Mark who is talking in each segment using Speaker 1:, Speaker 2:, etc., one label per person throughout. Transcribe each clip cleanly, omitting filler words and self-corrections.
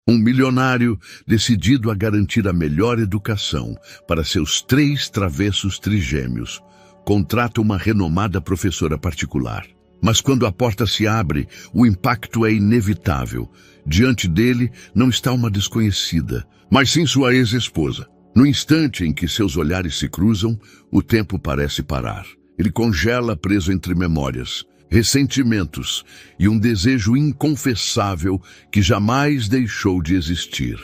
Speaker 1: Um milionário decidido a garantir a melhor educação para seus 3 travessos trigêmeos, contrata uma renomada professora particular. Mas quando a porta se abre, o impacto é inevitável. Diante dele não está uma desconhecida, mas sim sua ex-esposa. No instante em que seus olhares se cruzam, o tempo parece parar. Ele congela preso entre memórias, ressentimentos e um desejo inconfessável que jamais deixou de existir.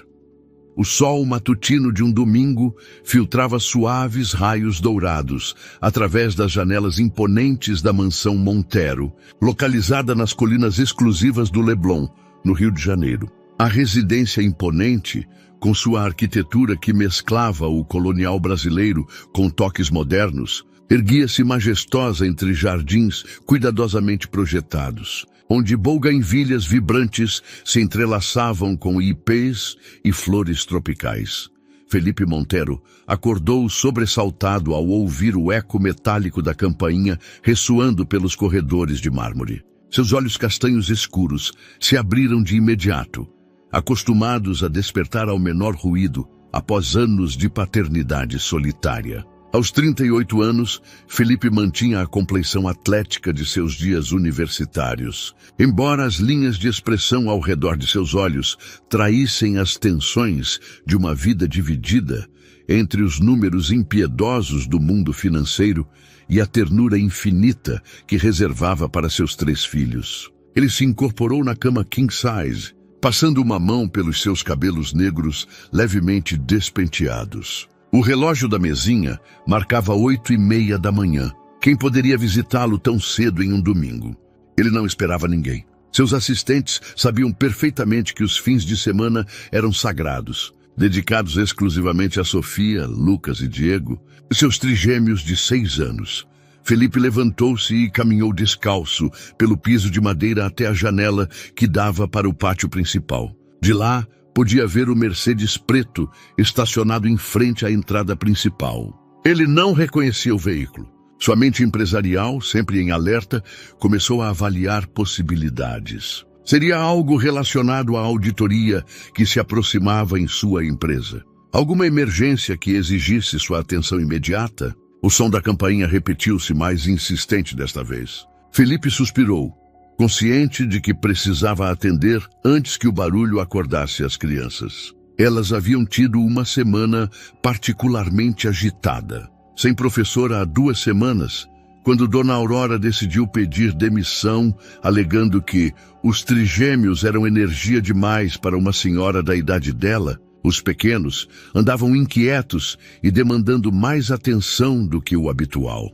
Speaker 1: O sol matutino de um domingo filtrava suaves raios dourados através das janelas imponentes da mansão Montero, localizada nas colinas exclusivas do Leblon, no Rio de Janeiro. A residência imponente, com sua arquitetura que mesclava o colonial brasileiro com toques modernos, erguia-se majestosa entre jardins cuidadosamente projetados, onde bougainvilhas vibrantes se entrelaçavam com ipês e flores tropicais. Felipe Montero acordou sobressaltado ao ouvir o eco metálico da campainha ressoando pelos corredores de mármore. Seus olhos castanhos escuros se abriram de imediato, acostumados a despertar ao menor ruído após anos de paternidade solitária. Aos 38 anos, Felipe mantinha a compleição atlética de seus dias universitários. Embora as linhas de expressão ao redor de seus olhos traíssem as tensões de uma vida dividida entre os números impiedosos do mundo financeiro e a ternura infinita que reservava para seus 3 filhos. Ele se incorporou na cama king size, passando uma mão pelos seus cabelos negros levemente despenteados. O relógio da mesinha marcava 8h30 da manhã. Quem poderia visitá-lo tão cedo em um domingo? Ele não esperava ninguém. Seus assistentes sabiam perfeitamente que os fins de semana eram sagrados, dedicados exclusivamente a Sofia, Lucas e Diego, seus trigêmeos de 6 anos. Felipe levantou-se e caminhou descalço pelo piso de madeira até a janela que dava para o pátio principal. De lá, podia ver o Mercedes preto estacionado em frente à entrada principal. Ele não reconhecia o veículo. Sua mente empresarial, sempre em alerta, começou a avaliar possibilidades. Seria algo relacionado à auditoria que se aproximava em sua empresa. Alguma emergência que exigisse sua atenção imediata? O som da campainha repetiu-se mais insistente desta vez. Felipe suspirou, consciente de que precisava atender antes que o barulho acordasse as crianças. Elas haviam tido uma semana particularmente agitada. Sem professora há 2 semanas, quando Dona Aurora decidiu pedir demissão, alegando que os trigêmeos eram energia demais para uma senhora da idade dela, os pequenos andavam inquietos e demandando mais atenção do que o habitual.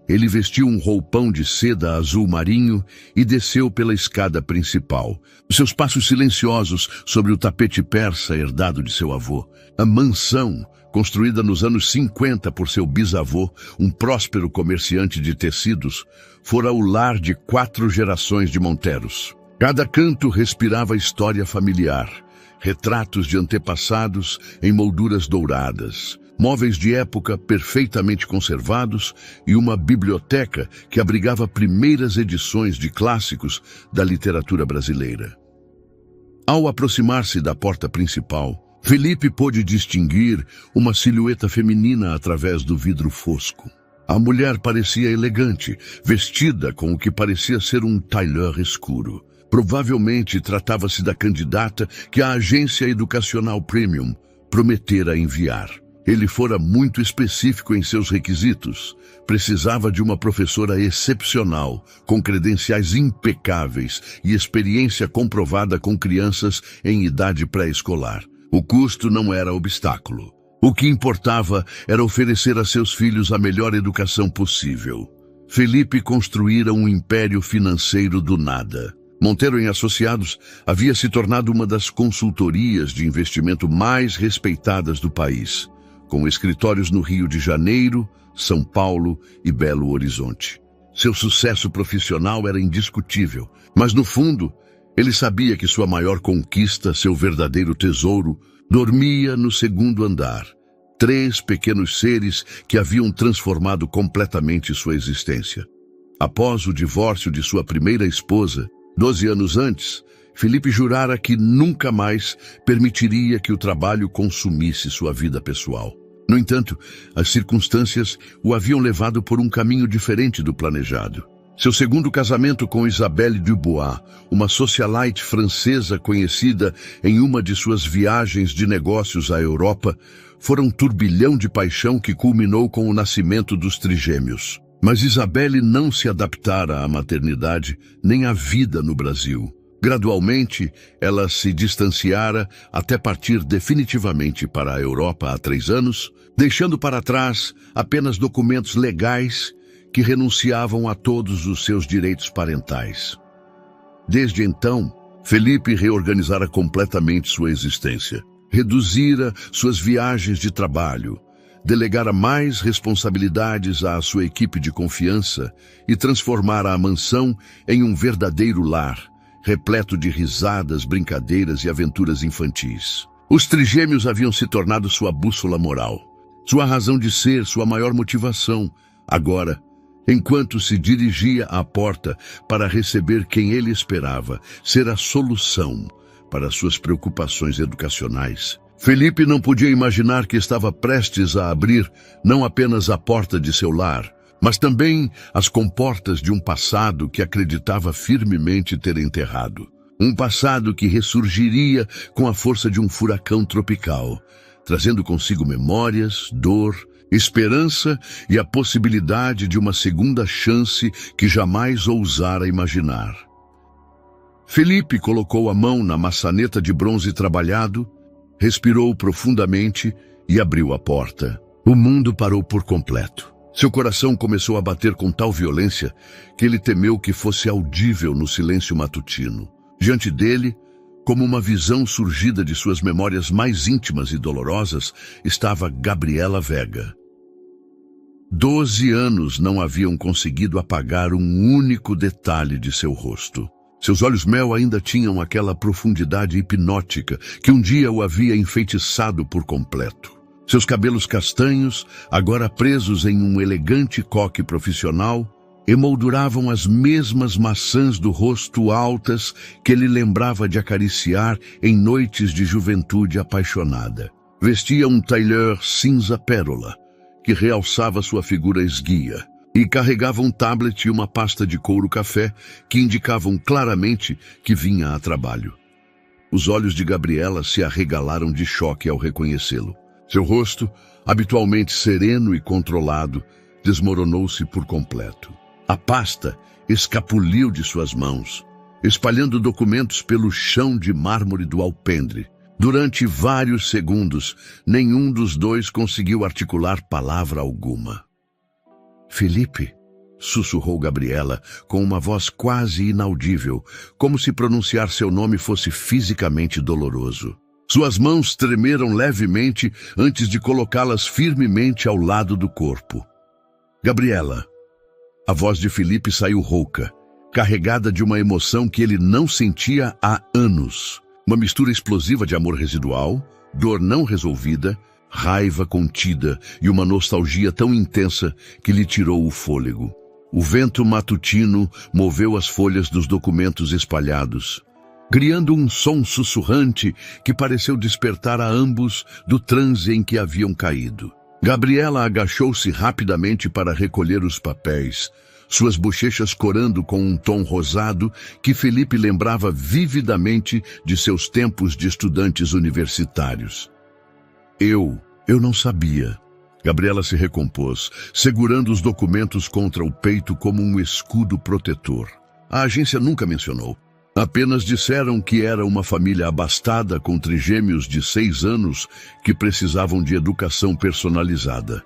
Speaker 1: Ele vestiu um roupão de seda azul marinho e desceu pela escada principal. Seus passos silenciosos sobre o tapete persa herdado de seu avô. A mansão, construída nos anos 50 por seu bisavô, um próspero comerciante de tecidos, fora o lar de 4 gerações de Monteros. Cada canto respirava história familiar, retratos de antepassados em molduras douradas, móveis de época perfeitamente conservados e uma biblioteca que abrigava primeiras edições de clássicos da literatura brasileira. Ao aproximar-se da porta principal, Felipe pôde distinguir uma silhueta feminina através do vidro fosco. A mulher parecia elegante, vestida com o que parecia ser um tailleur escuro. Provavelmente tratava-se da candidata que a agência educacional Premium prometera enviar. Ele fora muito específico em seus requisitos. Precisava de uma professora excepcional, com credenciais impecáveis e experiência comprovada com crianças em idade pré-escolar. O custo não era obstáculo. O que importava era oferecer a seus filhos a melhor educação possível. Felipe construíra um império financeiro do nada. Montero e Associados havia se tornado uma das consultorias de investimento mais respeitadas do país, com escritórios no Rio de Janeiro, São Paulo e Belo Horizonte. Seu sucesso profissional era indiscutível, mas no fundo, ele sabia que sua maior conquista, seu verdadeiro tesouro, dormia no 2º andar. 3 pequenos seres que haviam transformado completamente sua existência. Após o divórcio de sua primeira esposa, 12 anos antes, Felipe jurara que nunca mais permitiria que o trabalho consumisse sua vida pessoal. No entanto, as circunstâncias o haviam levado por um caminho diferente do planejado. Seu segundo casamento com Isabelle Dubois, uma socialite francesa conhecida em uma de suas viagens de negócios à Europa, fora um turbilhão de paixão que culminou com o nascimento dos trigêmeos. Mas Isabelle não se adaptara à maternidade nem à vida no Brasil. Gradualmente, ela se distanciara até partir definitivamente para a Europa há 3 anos, deixando para trás apenas documentos legais que renunciavam a todos os seus direitos parentais. Desde então, Felipe reorganizara completamente sua existência. Reduzira suas viagens de trabalho, delegara mais responsabilidades à sua equipe de confiança e transformara a mansão em um verdadeiro lar, repleto de risadas, brincadeiras e aventuras infantis. Os trigêmeos haviam se tornado sua bússola moral, sua razão de ser, sua maior motivação. Agora, enquanto se dirigia à porta para receber quem ele esperava ser a solução para suas preocupações educacionais, Felipe não podia imaginar que estava prestes a abrir não apenas a porta de seu lar, mas também as comportas de um passado que acreditava firmemente ter enterrado. Um passado que ressurgiria com a força de um furacão tropical, trazendo consigo memórias, dor, esperança e a possibilidade de uma segunda chance que jamais ousara imaginar. Felipe colocou a mão na maçaneta de bronze trabalhado, respirou profundamente e abriu a porta. O mundo parou por completo. Seu coração começou a bater com tal violência que ele temeu que fosse audível no silêncio matutino. Diante dele, como uma visão surgida de suas memórias mais íntimas e dolorosas, estava Gabriela Vega. 12 anos não haviam conseguido apagar um único detalhe de seu rosto. Seus olhos mel ainda tinham aquela profundidade hipnótica que um dia o havia enfeitiçado por completo. Seus cabelos castanhos, agora presos em um elegante coque profissional, emolduravam as mesmas maçãs do rosto altas que ele lembrava de acariciar em noites de juventude apaixonada. Vestia um tailleur cinza pérola, que realçava sua figura esguia, e carregava um tablet e uma pasta de couro café que indicavam claramente que vinha a trabalho. Os olhos de Gabriela se arregalaram de choque ao reconhecê-lo. Seu rosto, habitualmente sereno e controlado, desmoronou-se por completo. A pasta escapuliu de suas mãos, espalhando documentos pelo chão de mármore do alpendre. Durante vários segundos, nenhum dos dois conseguiu articular palavra alguma. Felipe, sussurrou Gabriela com uma voz quase inaudível, como se pronunciar seu nome fosse fisicamente doloroso. Suas mãos tremeram levemente antes de colocá-las firmemente ao lado do corpo. Gabriela. A voz de Felipe saiu rouca, carregada de uma emoção que ele não sentia há anos. Uma mistura explosiva de amor residual, dor não resolvida, raiva contida e uma nostalgia tão intensa que lhe tirou o fôlego. O vento matutino moveu as folhas dos documentos espalhados, criando um som sussurrante que pareceu despertar a ambos do transe em que haviam caído. Gabriela agachou-se rapidamente para recolher os papéis, suas bochechas corando com um tom rosado que Felipe lembrava vividamente de seus tempos de estudantes universitários. Eu não sabia. Gabriela se recompôs, segurando os documentos contra o peito como um escudo protetor. A agência nunca mencionou. Apenas disseram que era uma família abastada com trigêmeos de 6 anos que precisavam de educação personalizada.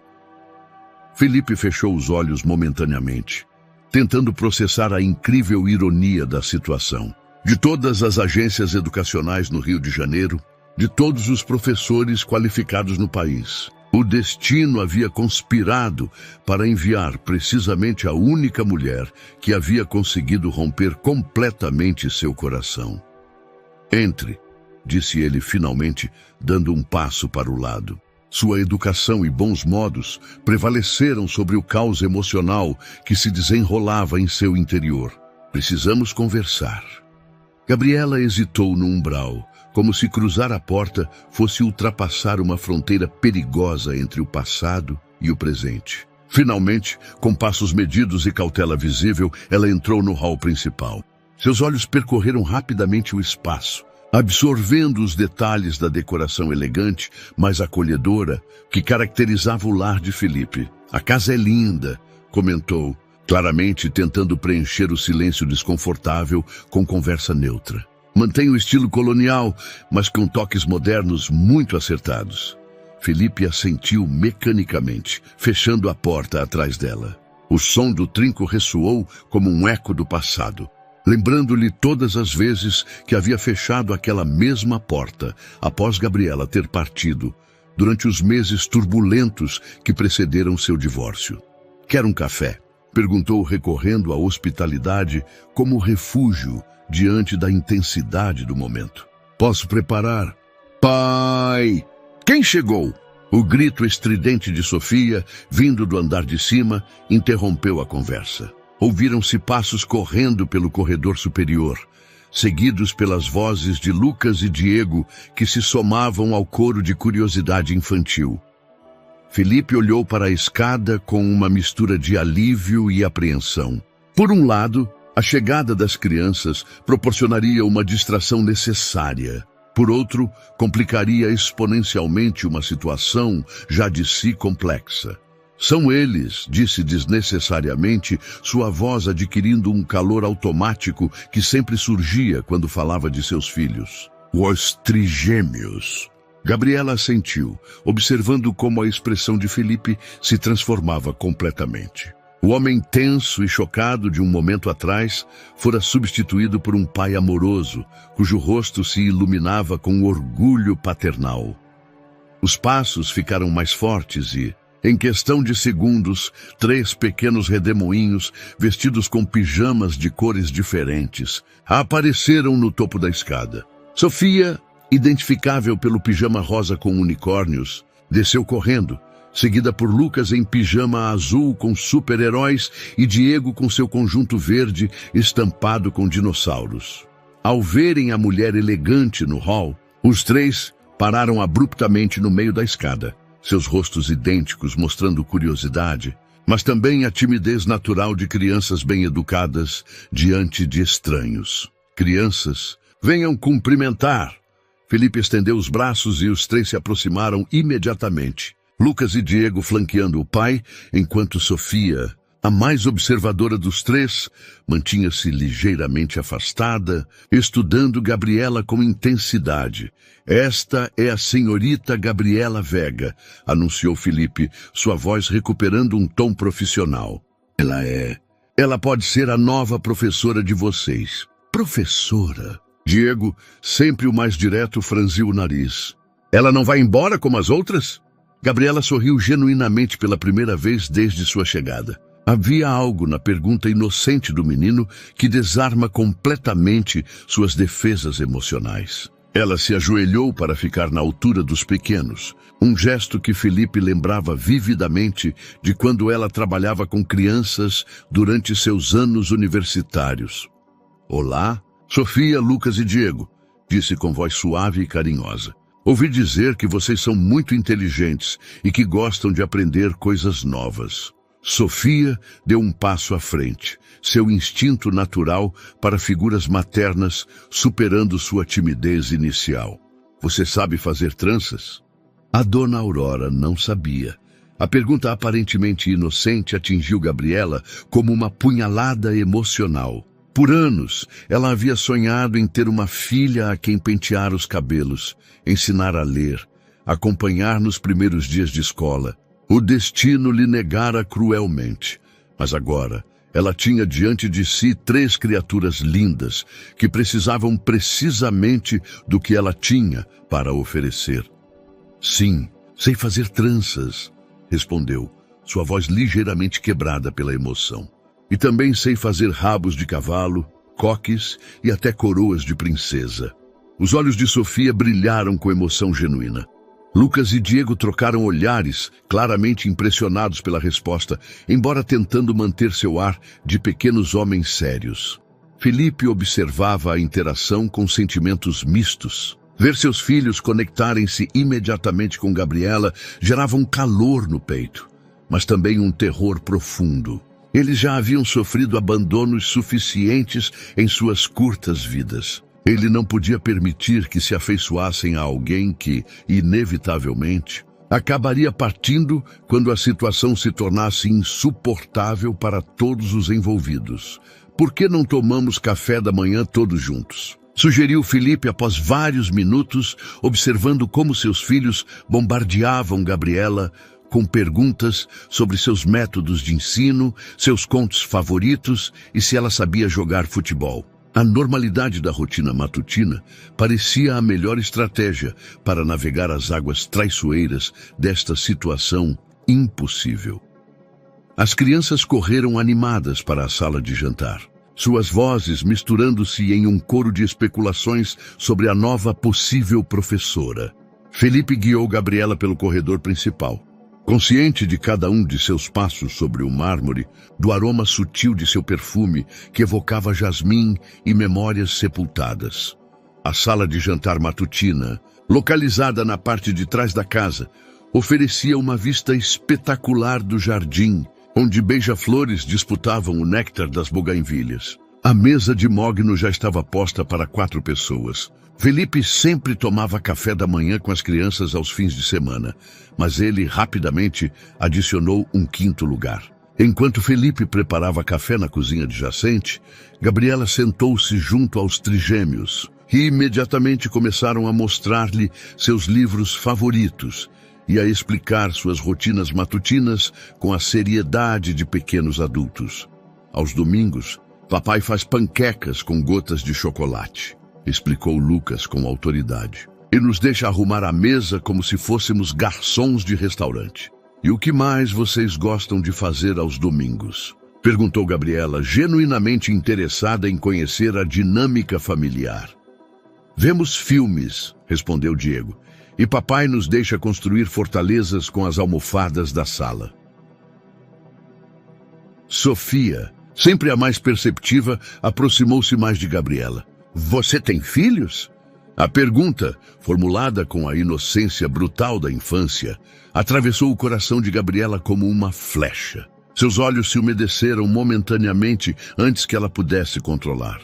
Speaker 1: Felipe fechou os olhos momentaneamente, tentando processar a incrível ironia da situação. De todas as agências educacionais no Rio de Janeiro, de todos os professores qualificados no país, o destino havia conspirado para enviar precisamente a única mulher que havia conseguido romper completamente seu coração. Entre, disse ele finalmente, dando um passo para o lado. Sua educação e bons modos prevaleceram sobre o caos emocional que se desenrolava em seu interior. Precisamos conversar. Gabriela hesitou no umbral, como se cruzar a porta fosse ultrapassar uma fronteira perigosa entre o passado e o presente. Finalmente, com passos medidos e cautela visível, ela entrou no hall principal. Seus olhos percorreram rapidamente o espaço, absorvendo os detalhes da decoração elegante, mas acolhedora, que caracterizava o lar de Felipe. A casa é linda, comentou, claramente tentando preencher o silêncio desconfortável com conversa neutra. Mantém o estilo colonial, mas com toques modernos muito acertados. Felipe assentiu mecanicamente, fechando a porta atrás dela. O som do trinco ressoou como um eco do passado, lembrando-lhe todas as vezes que havia fechado aquela mesma porta após Gabriela ter partido, durante os meses turbulentos que precederam seu divórcio. «Quer um café?» perguntou, recorrendo à hospitalidade como refúgio diante da intensidade do momento. «Posso preparar?» «Pai! Quem chegou?» O grito estridente de Sofia, vindo do andar de cima, interrompeu a conversa. Ouviram-se passos correndo pelo corredor superior, seguidos pelas vozes de Lucas e Diego, que se somavam ao coro de curiosidade infantil. Felipe olhou para a escada com uma mistura de alívio e apreensão. Por um lado, a chegada das crianças proporcionaria uma distração necessária. Por outro, complicaria exponencialmente uma situação já de si complexa. «São eles», disse desnecessariamente, sua voz adquirindo um calor automático que sempre surgia quando falava de seus filhos. «Os trigêmeos». Gabriela assentiu, observando como a expressão de Felipe se transformava completamente. O homem tenso e chocado de um momento atrás fora substituído por um pai amoroso, cujo rosto se iluminava com orgulho paternal. Os passos ficaram mais fortes e, em questão de segundos, 3 pequenos redemoinhos, vestidos com pijamas de cores diferentes, apareceram no topo da escada. Sofia, identificável pelo pijama rosa com unicórnios, desceu correndo, seguida por Lucas em pijama azul com super-heróis e Diego com seu conjunto verde estampado com dinossauros. Ao verem a mulher elegante no hall, os 3 pararam abruptamente no meio da escada, seus rostos idênticos mostrando curiosidade, mas também a timidez natural de crianças bem educadas diante de estranhos. «Crianças, venham cumprimentar!» Felipe estendeu os braços e os 3 se aproximaram imediatamente. Lucas e Diego flanqueando o pai, enquanto Sofia, a mais observadora dos 3, mantinha-se ligeiramente afastada, estudando Gabriela com intensidade. «Esta é a senhorita Gabriela Vega», anunciou Felipe, sua voz recuperando um tom profissional. Ela pode ser a nova professora de vocês». «Professora?» Diego, sempre o mais direto, franziu o nariz. «Ela não vai embora como as outras?» Gabriela sorriu genuinamente pela primeira vez desde sua chegada. Havia algo na pergunta inocente do menino que desarma completamente suas defesas emocionais. Ela se ajoelhou para ficar na altura dos pequenos, um gesto que Felipe lembrava vividamente de quando ela trabalhava com crianças durante seus anos universitários. «Olá, Sofia, Lucas e Diego», disse com voz suave e carinhosa. «Ouvi dizer que vocês são muito inteligentes e que gostam de aprender coisas novas». Sofia deu um passo à frente, seu instinto natural para figuras maternas superando sua timidez inicial. «Você sabe fazer tranças?» A dona Aurora não sabia. A pergunta aparentemente inocente atingiu Gabriela como uma punhalada emocional. Por anos, ela havia sonhado em ter uma filha a quem pentear os cabelos, ensinar a ler, acompanhar nos primeiros dias de escola. O destino lhe negara cruelmente, mas agora ela tinha diante de si 3 criaturas lindas que precisavam precisamente do que ela tinha para oferecer. «Sim, sei fazer tranças», respondeu, sua voz ligeiramente quebrada pela emoção. «E também sei fazer rabos de cavalo, coques e até coroas de princesa». Os olhos de Sofia brilharam com emoção genuína. Lucas e Diego trocaram olhares, claramente impressionados pela resposta, embora tentando manter seu ar de pequenos homens sérios. Felipe observava a interação com sentimentos mistos. Ver seus filhos conectarem-se imediatamente com Gabriela gerava um calor no peito, mas também um terror profundo. Eles já haviam sofrido abandonos suficientes em suas curtas vidas. Ele não podia permitir que se afeiçoassem a alguém que, inevitavelmente, acabaria partindo quando a situação se tornasse insuportável para todos os envolvidos. Por que não tomamos café da manhã todos juntos? Sugeriu Felipe após vários minutos, observando como seus filhos bombardeavam Gabriela com perguntas sobre seus métodos de ensino, seus contos favoritos e se ela sabia jogar futebol. A normalidade da rotina matutina parecia a melhor estratégia para navegar as águas traiçoeiras desta situação impossível. As crianças correram animadas para a sala de jantar, suas vozes misturando-se em um coro de especulações sobre a nova possível professora. Felipe guiou Gabriela pelo corredor principal. Consciente de cada um de seus passos sobre o mármore, do aroma sutil de seu perfume que evocava jasmim e memórias sepultadas. A sala de jantar matutina, localizada na parte de trás da casa, oferecia uma vista espetacular do jardim, onde beija-flores disputavam o néctar das bugainvilhas. A mesa de mogno já estava posta para 4 pessoas. Felipe sempre tomava café da manhã com as crianças aos fins de semana, mas ele rapidamente adicionou um 5º lugar. Enquanto Felipe preparava café na cozinha adjacente, Gabriela sentou-se junto aos trigêmeos e imediatamente começaram a mostrar-lhe seus livros favoritos e a explicar suas rotinas matutinas com a seriedade de pequenos adultos. Aos domingos, papai faz panquecas com gotas de chocolate, explicou Lucas com autoridade, e nos deixa arrumar a mesa como se fôssemos garçons de restaurante. E o que mais vocês gostam de fazer aos domingos? Perguntou Gabriela, genuinamente interessada em conhecer a dinâmica familiar. Vemos filmes, respondeu Diego, e papai nos deixa construir fortalezas com as almofadas da sala. Sofia, sempre a mais perceptiva, aproximou-se mais de Gabriela. Você tem filhos? A pergunta, formulada com a inocência brutal da infância, atravessou o coração de Gabriela como uma flecha. Seus olhos se umedeceram momentaneamente antes que ela pudesse controlar.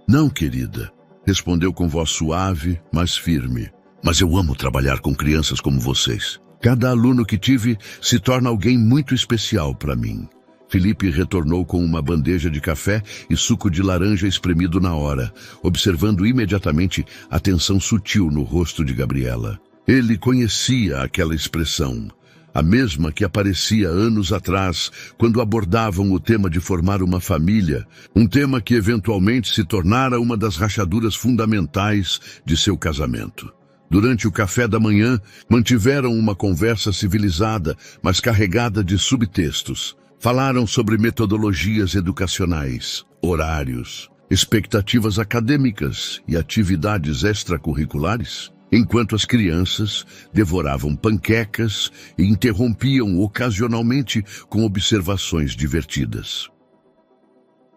Speaker 1: Não, querida, respondeu com voz suave, mas firme. Mas eu amo trabalhar com crianças como vocês. Cada aluno que tive se torna alguém muito especial para mim. Felipe retornou com uma bandeja de café e suco de laranja espremido na hora, observando imediatamente a tensão sutil no rosto de Gabriela. Ele conhecia aquela expressão, a mesma que aparecia anos atrás, quando abordavam o tema de formar uma família, um tema que eventualmente se tornara uma das rachaduras fundamentais de seu casamento. Durante o café da manhã, mantiveram uma conversa civilizada, mas carregada de subtextos. Falaram sobre metodologias educacionais, horários, expectativas acadêmicas e atividades extracurriculares, enquanto as crianças devoravam panquecas e interrompiam ocasionalmente com observações divertidas.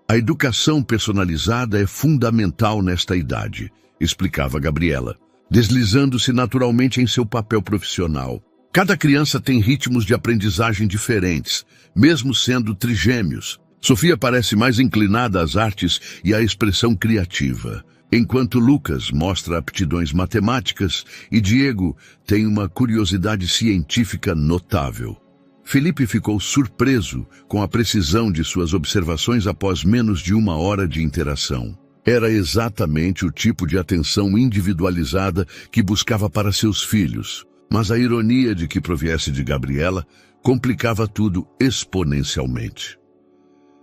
Speaker 1: A educação personalizada é fundamental nesta idade, explicava Gabriela, deslizando-se naturalmente em seu papel profissional. Cada criança tem ritmos de aprendizagem diferentes, mesmo sendo trigêmeos. Sofia parece mais inclinada às artes e à expressão criativa, enquanto Lucas mostra aptidões matemáticas e Diego tem uma curiosidade científica notável. Felipe ficou surpreso com a precisão de suas observações após menos de 1 hora de interação. Era exatamente o tipo de atenção individualizada que buscava para seus filhos. Mas a ironia de que proviesse de Gabriela complicava tudo exponencialmente.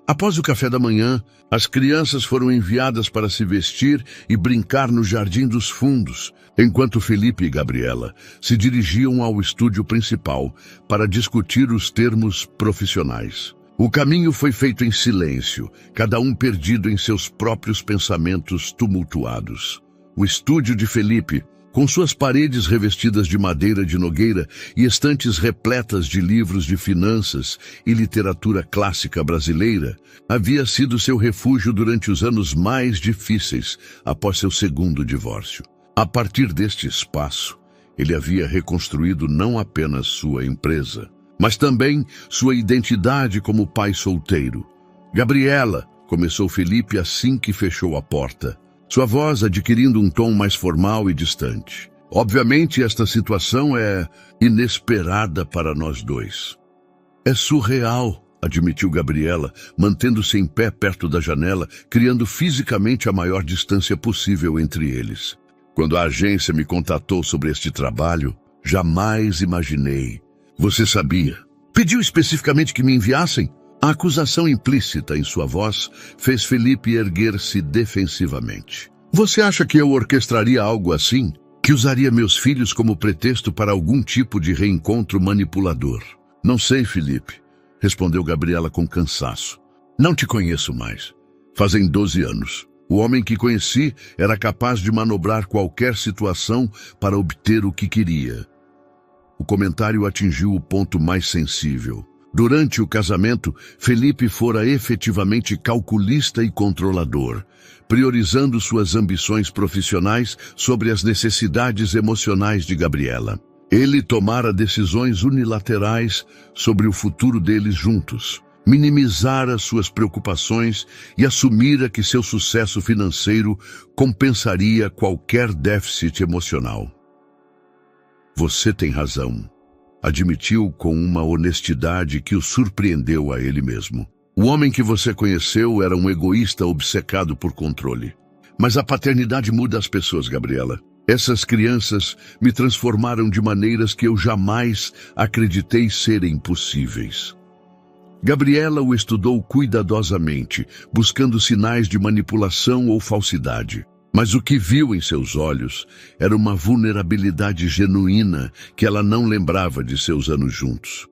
Speaker 1: Após o café da manhã, as crianças foram enviadas para se vestir e brincar no Jardim dos Fundos, enquanto Felipe e Gabriela se dirigiam ao estúdio principal para discutir os termos profissionais. O caminho foi feito em silêncio, cada um perdido em seus próprios pensamentos tumultuados. O estúdio de Felipe, Com suas paredes revestidas de madeira de nogueira e estantes repletas de livros de finanças e literatura clássica brasileira, havia sido seu refúgio durante os anos mais difíceis após seu segundo divórcio. A partir deste espaço, ele havia reconstruído não apenas sua empresa, mas também sua identidade como pai solteiro. Gabriela, começou Felipe assim que fechou a porta, sua voz adquirindo um tom mais formal e distante. Obviamente, esta situação é inesperada para nós dois. É surreal, admitiu Gabriela, mantendo-se em pé perto da janela, criando fisicamente a maior distância possível entre eles. Quando a agência me contatou sobre este trabalho, jamais imaginei. Você sabia? Pediu especificamente que me enviassem? A acusação implícita em sua voz fez Felipe erguer-se defensivamente. Você acha que eu orquestraria algo assim? Que usaria meus filhos como pretexto para algum tipo de reencontro manipulador? Não sei, Felipe, respondeu Gabriela com cansaço. Não te conheço mais. Fazem 12 anos. O homem que conheci era capaz de manobrar qualquer situação para obter o que queria. O comentário atingiu o ponto mais sensível. Durante o casamento, Felipe fora efetivamente calculista e controlador, priorizando suas ambições profissionais sobre as necessidades emocionais de Gabriela. Ele tomara decisões unilaterais sobre o futuro deles juntos, minimizara suas preocupações e assumira que seu sucesso financeiro compensaria qualquer déficit emocional. Você tem razão, admitiu com uma honestidade que o surpreendeu a ele mesmo. O homem que você conheceu era um egoísta obcecado por controle. Mas a paternidade muda as pessoas, Gabriela. Essas crianças me transformaram de maneiras que eu jamais acreditei serem possíveis. Gabriela o estudou cuidadosamente, buscando sinais de manipulação ou falsidade. Mas o que viu em seus olhos era uma vulnerabilidade genuína que ela não lembrava de seus anos juntos.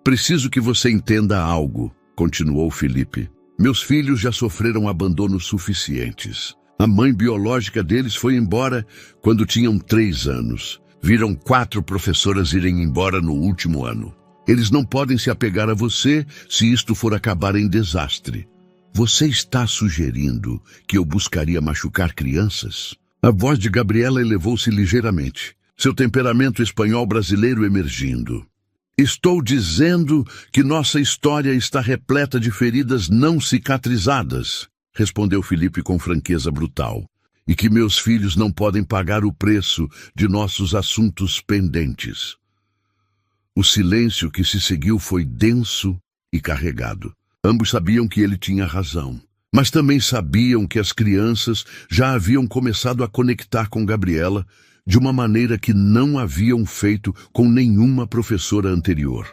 Speaker 1: Preciso que você entenda algo, continuou Felipe. Meus filhos já sofreram abandonos suficientes. A mãe biológica deles foi embora quando tinham 3 anos. Viram 4 professoras irem embora no último ano. Eles não podem se apegar a você se isto for acabar em desastre. Você está sugerindo que eu buscaria machucar crianças? A voz de Gabriela elevou-se ligeiramente, seu temperamento espanhol brasileiro emergindo. Estou dizendo que nossa história está repleta de feridas não cicatrizadas, respondeu Felipe com franqueza brutal, e que meus filhos não podem pagar o preço de nossos assuntos pendentes. O silêncio que se seguiu foi denso e carregado. Ambos sabiam que ele tinha razão, mas também sabiam que as crianças já haviam começado a conectar com Gabriela de uma maneira que não haviam feito com nenhuma professora anterior.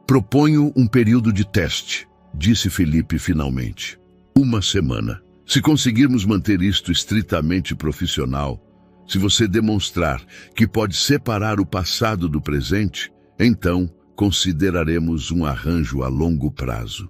Speaker 1: Proponho um período de teste, disse Felipe finalmente. 1 semana. Se conseguirmos manter isto estritamente profissional, se você demonstrar que pode separar o passado do presente, então consideraremos um arranjo a longo prazo.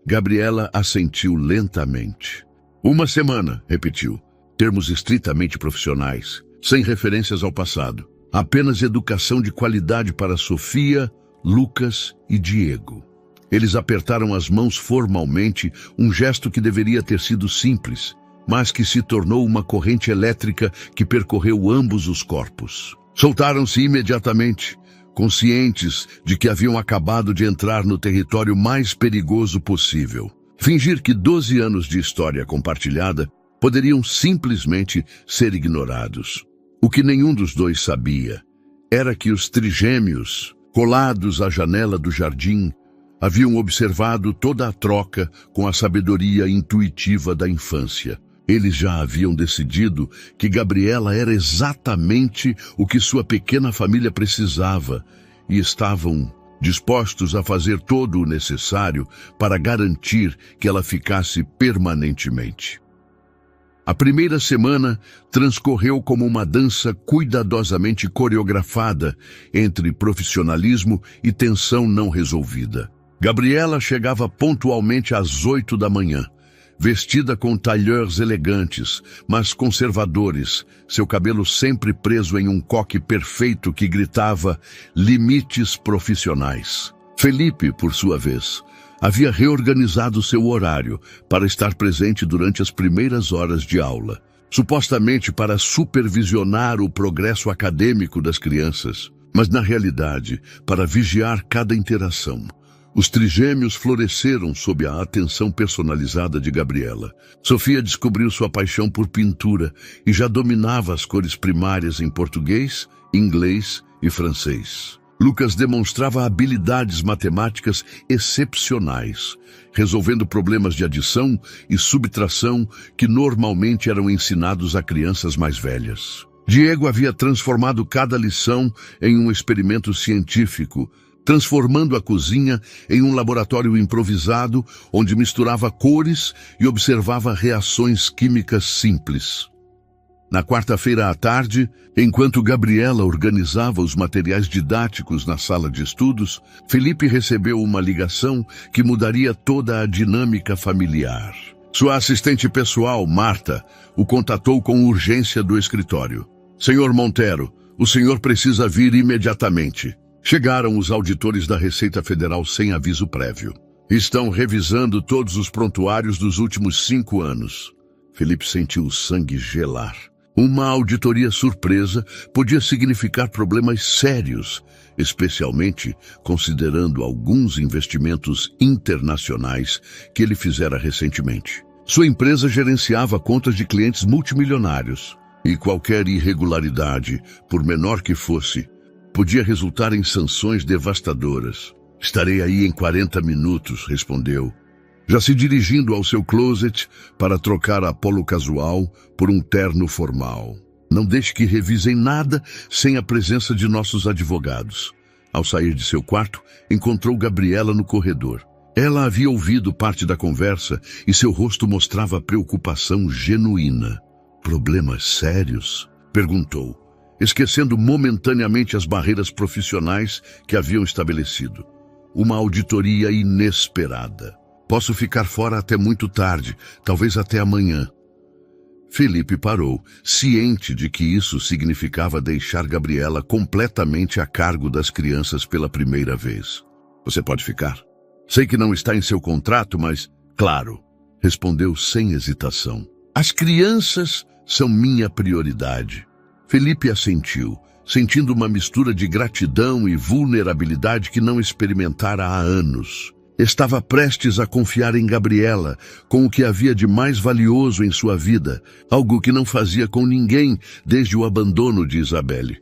Speaker 1: Gabriela assentiu lentamente. 1 semana, repetiu. Termos estritamente profissionais, sem referências ao passado. Apenas educação de qualidade para Sofia, Lucas e Diego. Eles apertaram as mãos formalmente, um gesto que deveria ter sido simples, mas que se tornou uma corrente elétrica que percorreu ambos os corpos. Soltaram-se imediatamente, conscientes de que haviam acabado de entrar no território mais perigoso possível. Fingir que 12 anos de história compartilhada poderiam simplesmente ser ignorados. O que nenhum dos dois sabia era que os trigêmeos, colados à janela do jardim, haviam observado toda a troca com a sabedoria intuitiva da infância. Eles já haviam decidido que Gabriela era exatamente o que sua pequena família precisava e estavam dispostos a fazer todo o necessário para garantir que ela ficasse permanentemente. A primeira semana transcorreu como uma dança cuidadosamente coreografada entre profissionalismo e tensão não resolvida. Gabriela chegava pontualmente às 8 da manhã, vestida com tailleurs elegantes, mas conservadores, seu cabelo sempre preso em um coque perfeito que gritava limites profissionais. Felipe, por sua vez, havia reorganizado seu horário para estar presente durante as primeiras horas de aula, supostamente para supervisionar o progresso acadêmico das crianças, mas na realidade, para vigiar cada interação. Os trigêmeos floresceram sob a atenção personalizada de Gabriela. Sofia descobriu sua paixão por pintura e já dominava as cores primárias em português, inglês e francês. Lucas demonstrava habilidades matemáticas excepcionais, resolvendo problemas de adição e subtração que normalmente eram ensinados a crianças mais velhas. Diego havia transformado cada lição em um experimento científico, transformando a cozinha em um laboratório improvisado onde misturava cores e observava reações químicas simples. Na quarta-feira à tarde, enquanto Gabriela organizava os materiais didáticos na sala de estudos, Felipe recebeu uma ligação que mudaria toda a dinâmica familiar. Sua assistente pessoal, Marta, o contatou com urgência do escritório. Senhor Montero, o senhor precisa vir imediatamente. Chegaram os auditores da Receita Federal sem aviso prévio. Estão revisando todos os prontuários dos últimos 5 anos. Felipe sentiu o sangue gelar. Uma auditoria surpresa podia significar problemas sérios, especialmente considerando alguns investimentos internacionais que ele fizera recentemente. Sua empresa gerenciava contas de clientes multimilionários, e qualquer irregularidade, por menor que fosse, podia resultar em sanções devastadoras. Estarei aí em 40 minutos, respondeu, já se dirigindo ao seu closet para trocar a polo casual por um terno formal. Não deixe que revisem nada sem a presença de nossos advogados. Ao sair de seu quarto, encontrou Gabriela no corredor. Ela havia ouvido parte da conversa e seu rosto mostrava preocupação genuína. Problemas sérios? Perguntou, esquecendo momentaneamente as barreiras profissionais que haviam estabelecido. Uma auditoria inesperada. Posso ficar fora até muito tarde, talvez até amanhã. Felipe parou, ciente de que isso significava deixar Gabriela completamente a cargo das crianças pela primeira vez. Você pode ficar? Sei que não está em seu contrato, mas... Claro, respondeu sem hesitação. As crianças são minha prioridade. Felipe assentiu, sentindo uma mistura de gratidão e vulnerabilidade que não experimentara há anos. Estava prestes a confiar em Gabriela, com o que havia de mais valioso em sua vida, algo que não fazia com ninguém desde o abandono de Isabelle.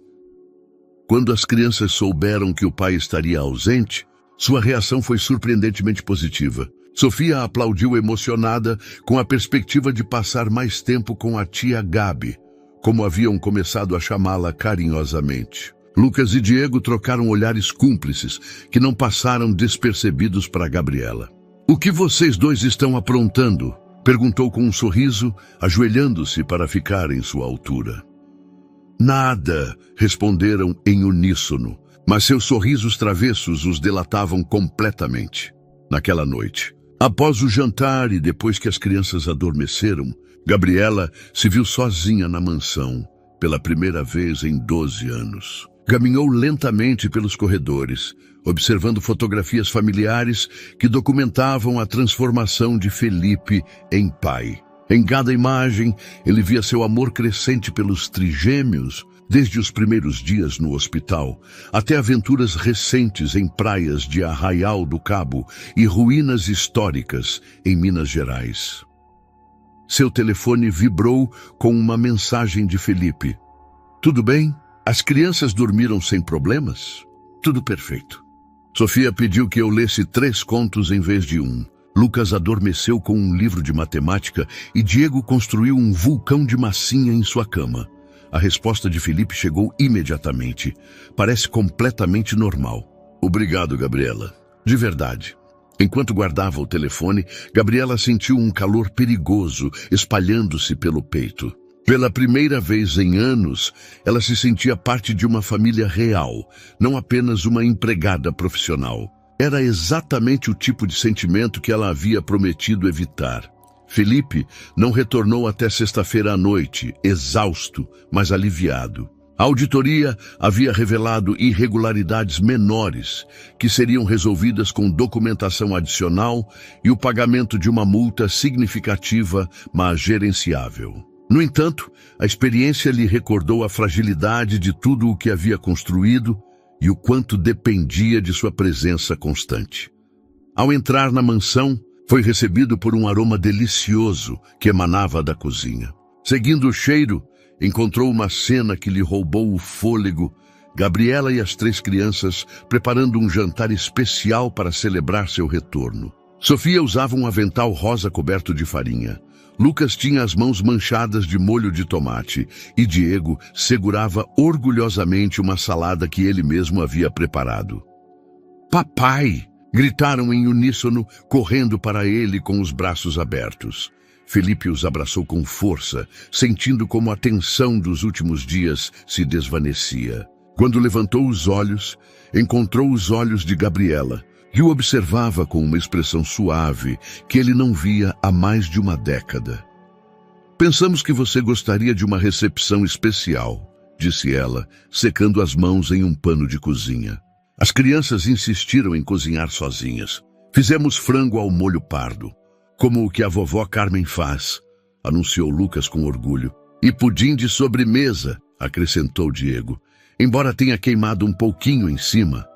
Speaker 1: Quando as crianças souberam que o pai estaria ausente, sua reação foi surpreendentemente positiva. Sofia aplaudiu emocionada com a perspectiva de passar mais tempo com a tia Gabi, como haviam começado a chamá-la carinhosamente. Lucas e Diego trocaram olhares cúmplices, que não passaram despercebidos para Gabriela. O que vocês dois estão aprontando? Perguntou com um sorriso, ajoelhando-se para ficar em sua altura. Nada, responderam em uníssono, mas seus sorrisos travessos os delatavam completamente. Naquela noite, após o jantar e depois que as crianças adormeceram, Gabriela se viu sozinha na mansão, pela primeira vez em 12 anos. Caminhou lentamente pelos corredores, observando fotografias familiares que documentavam a transformação de Felipe em pai. Em cada imagem, ele via seu amor crescente pelos trigêmeos, desde os primeiros dias no hospital, até aventuras recentes em praias de Arraial do Cabo e ruínas históricas em Minas Gerais. Seu telefone vibrou com uma mensagem de Felipe. Tudo bem? As crianças dormiram sem problemas? Tudo perfeito. Sofia pediu que eu lesse 3 contos em vez de 1. Lucas adormeceu com um livro de matemática e Diego construiu um vulcão de massinha em sua cama. A resposta de Felipe chegou imediatamente. Parece completamente normal. Obrigado, Gabriela. De verdade. Enquanto guardava o telefone, Gabriela sentiu um calor perigoso espalhando-se pelo peito. Pela primeira vez em anos, ela se sentia parte de uma família real, não apenas uma empregada profissional. Era exatamente o tipo de sentimento que ela havia prometido evitar. Felipe não retornou até sexta-feira à noite, exausto, mas aliviado. A auditoria havia revelado irregularidades menores, que seriam resolvidas com documentação adicional e o pagamento de uma multa significativa, mas gerenciável. No entanto, a experiência lhe recordou a fragilidade de tudo o que havia construído e o quanto dependia de sua presença constante. Ao entrar na mansão, foi recebido por um aroma delicioso que emanava da cozinha. Seguindo o cheiro, encontrou uma cena que lhe roubou o fôlego. Gabriela e as 3 crianças preparando um jantar especial para celebrar seu retorno. Sofia usava um avental rosa coberto de farinha. Lucas tinha as mãos manchadas de molho de tomate e Diego segurava orgulhosamente uma salada que ele mesmo havia preparado. "Papai!" gritaram em uníssono, correndo para ele com os braços abertos. Felipe os abraçou com força, sentindo como a tensão dos últimos dias se desvanecia. Quando levantou os olhos, encontrou os olhos de Gabriela e o observava com uma expressão suave que ele não via há mais de uma década. "Pensamos que você gostaria de uma recepção especial", disse ela, secando as mãos em um pano de cozinha. As crianças insistiram em cozinhar sozinhas. "Fizemos frango ao molho pardo, como o que a vovó Carmen faz", anunciou Lucas com orgulho. "E pudim de sobremesa", acrescentou Diego, "embora tenha queimado um pouquinho em cima."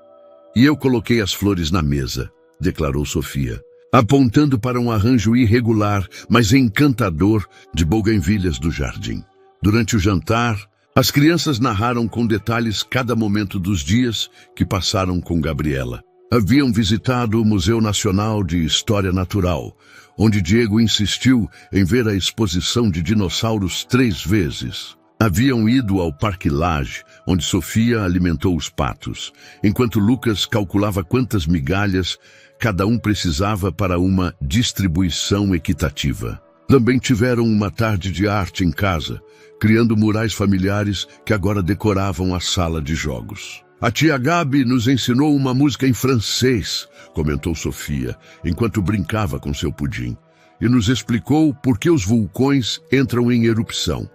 Speaker 1: "E eu coloquei as flores na mesa", declarou Sofia, apontando para um arranjo irregular, mas encantador, de buganvílias do jardim. Durante o jantar, as crianças narraram com detalhes cada momento dos dias que passaram com Gabriela. Haviam visitado o Museu Nacional de História Natural, onde Diego insistiu em ver a exposição de dinossauros 3 vezes. Haviam ido ao Parque Lage, onde Sofia alimentou os patos, enquanto Lucas calculava quantas migalhas cada um precisava para uma distribuição equitativa. Também tiveram uma tarde de arte em casa, criando murais familiares que agora decoravam a sala de jogos. "A tia Gabi nos ensinou uma música em francês", comentou Sofia, enquanto brincava com seu pudim, "e nos explicou por que os vulcões entram em erupção",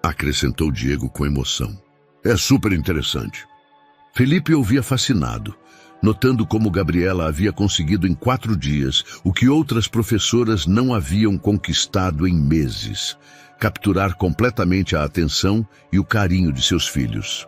Speaker 1: acrescentou Diego com emoção. "É super interessante." Felipe ouvia fascinado, notando como Gabriela havia conseguido em 4 dias o que outras professoras não haviam conquistado em meses: capturar completamente a atenção e o carinho de seus filhos.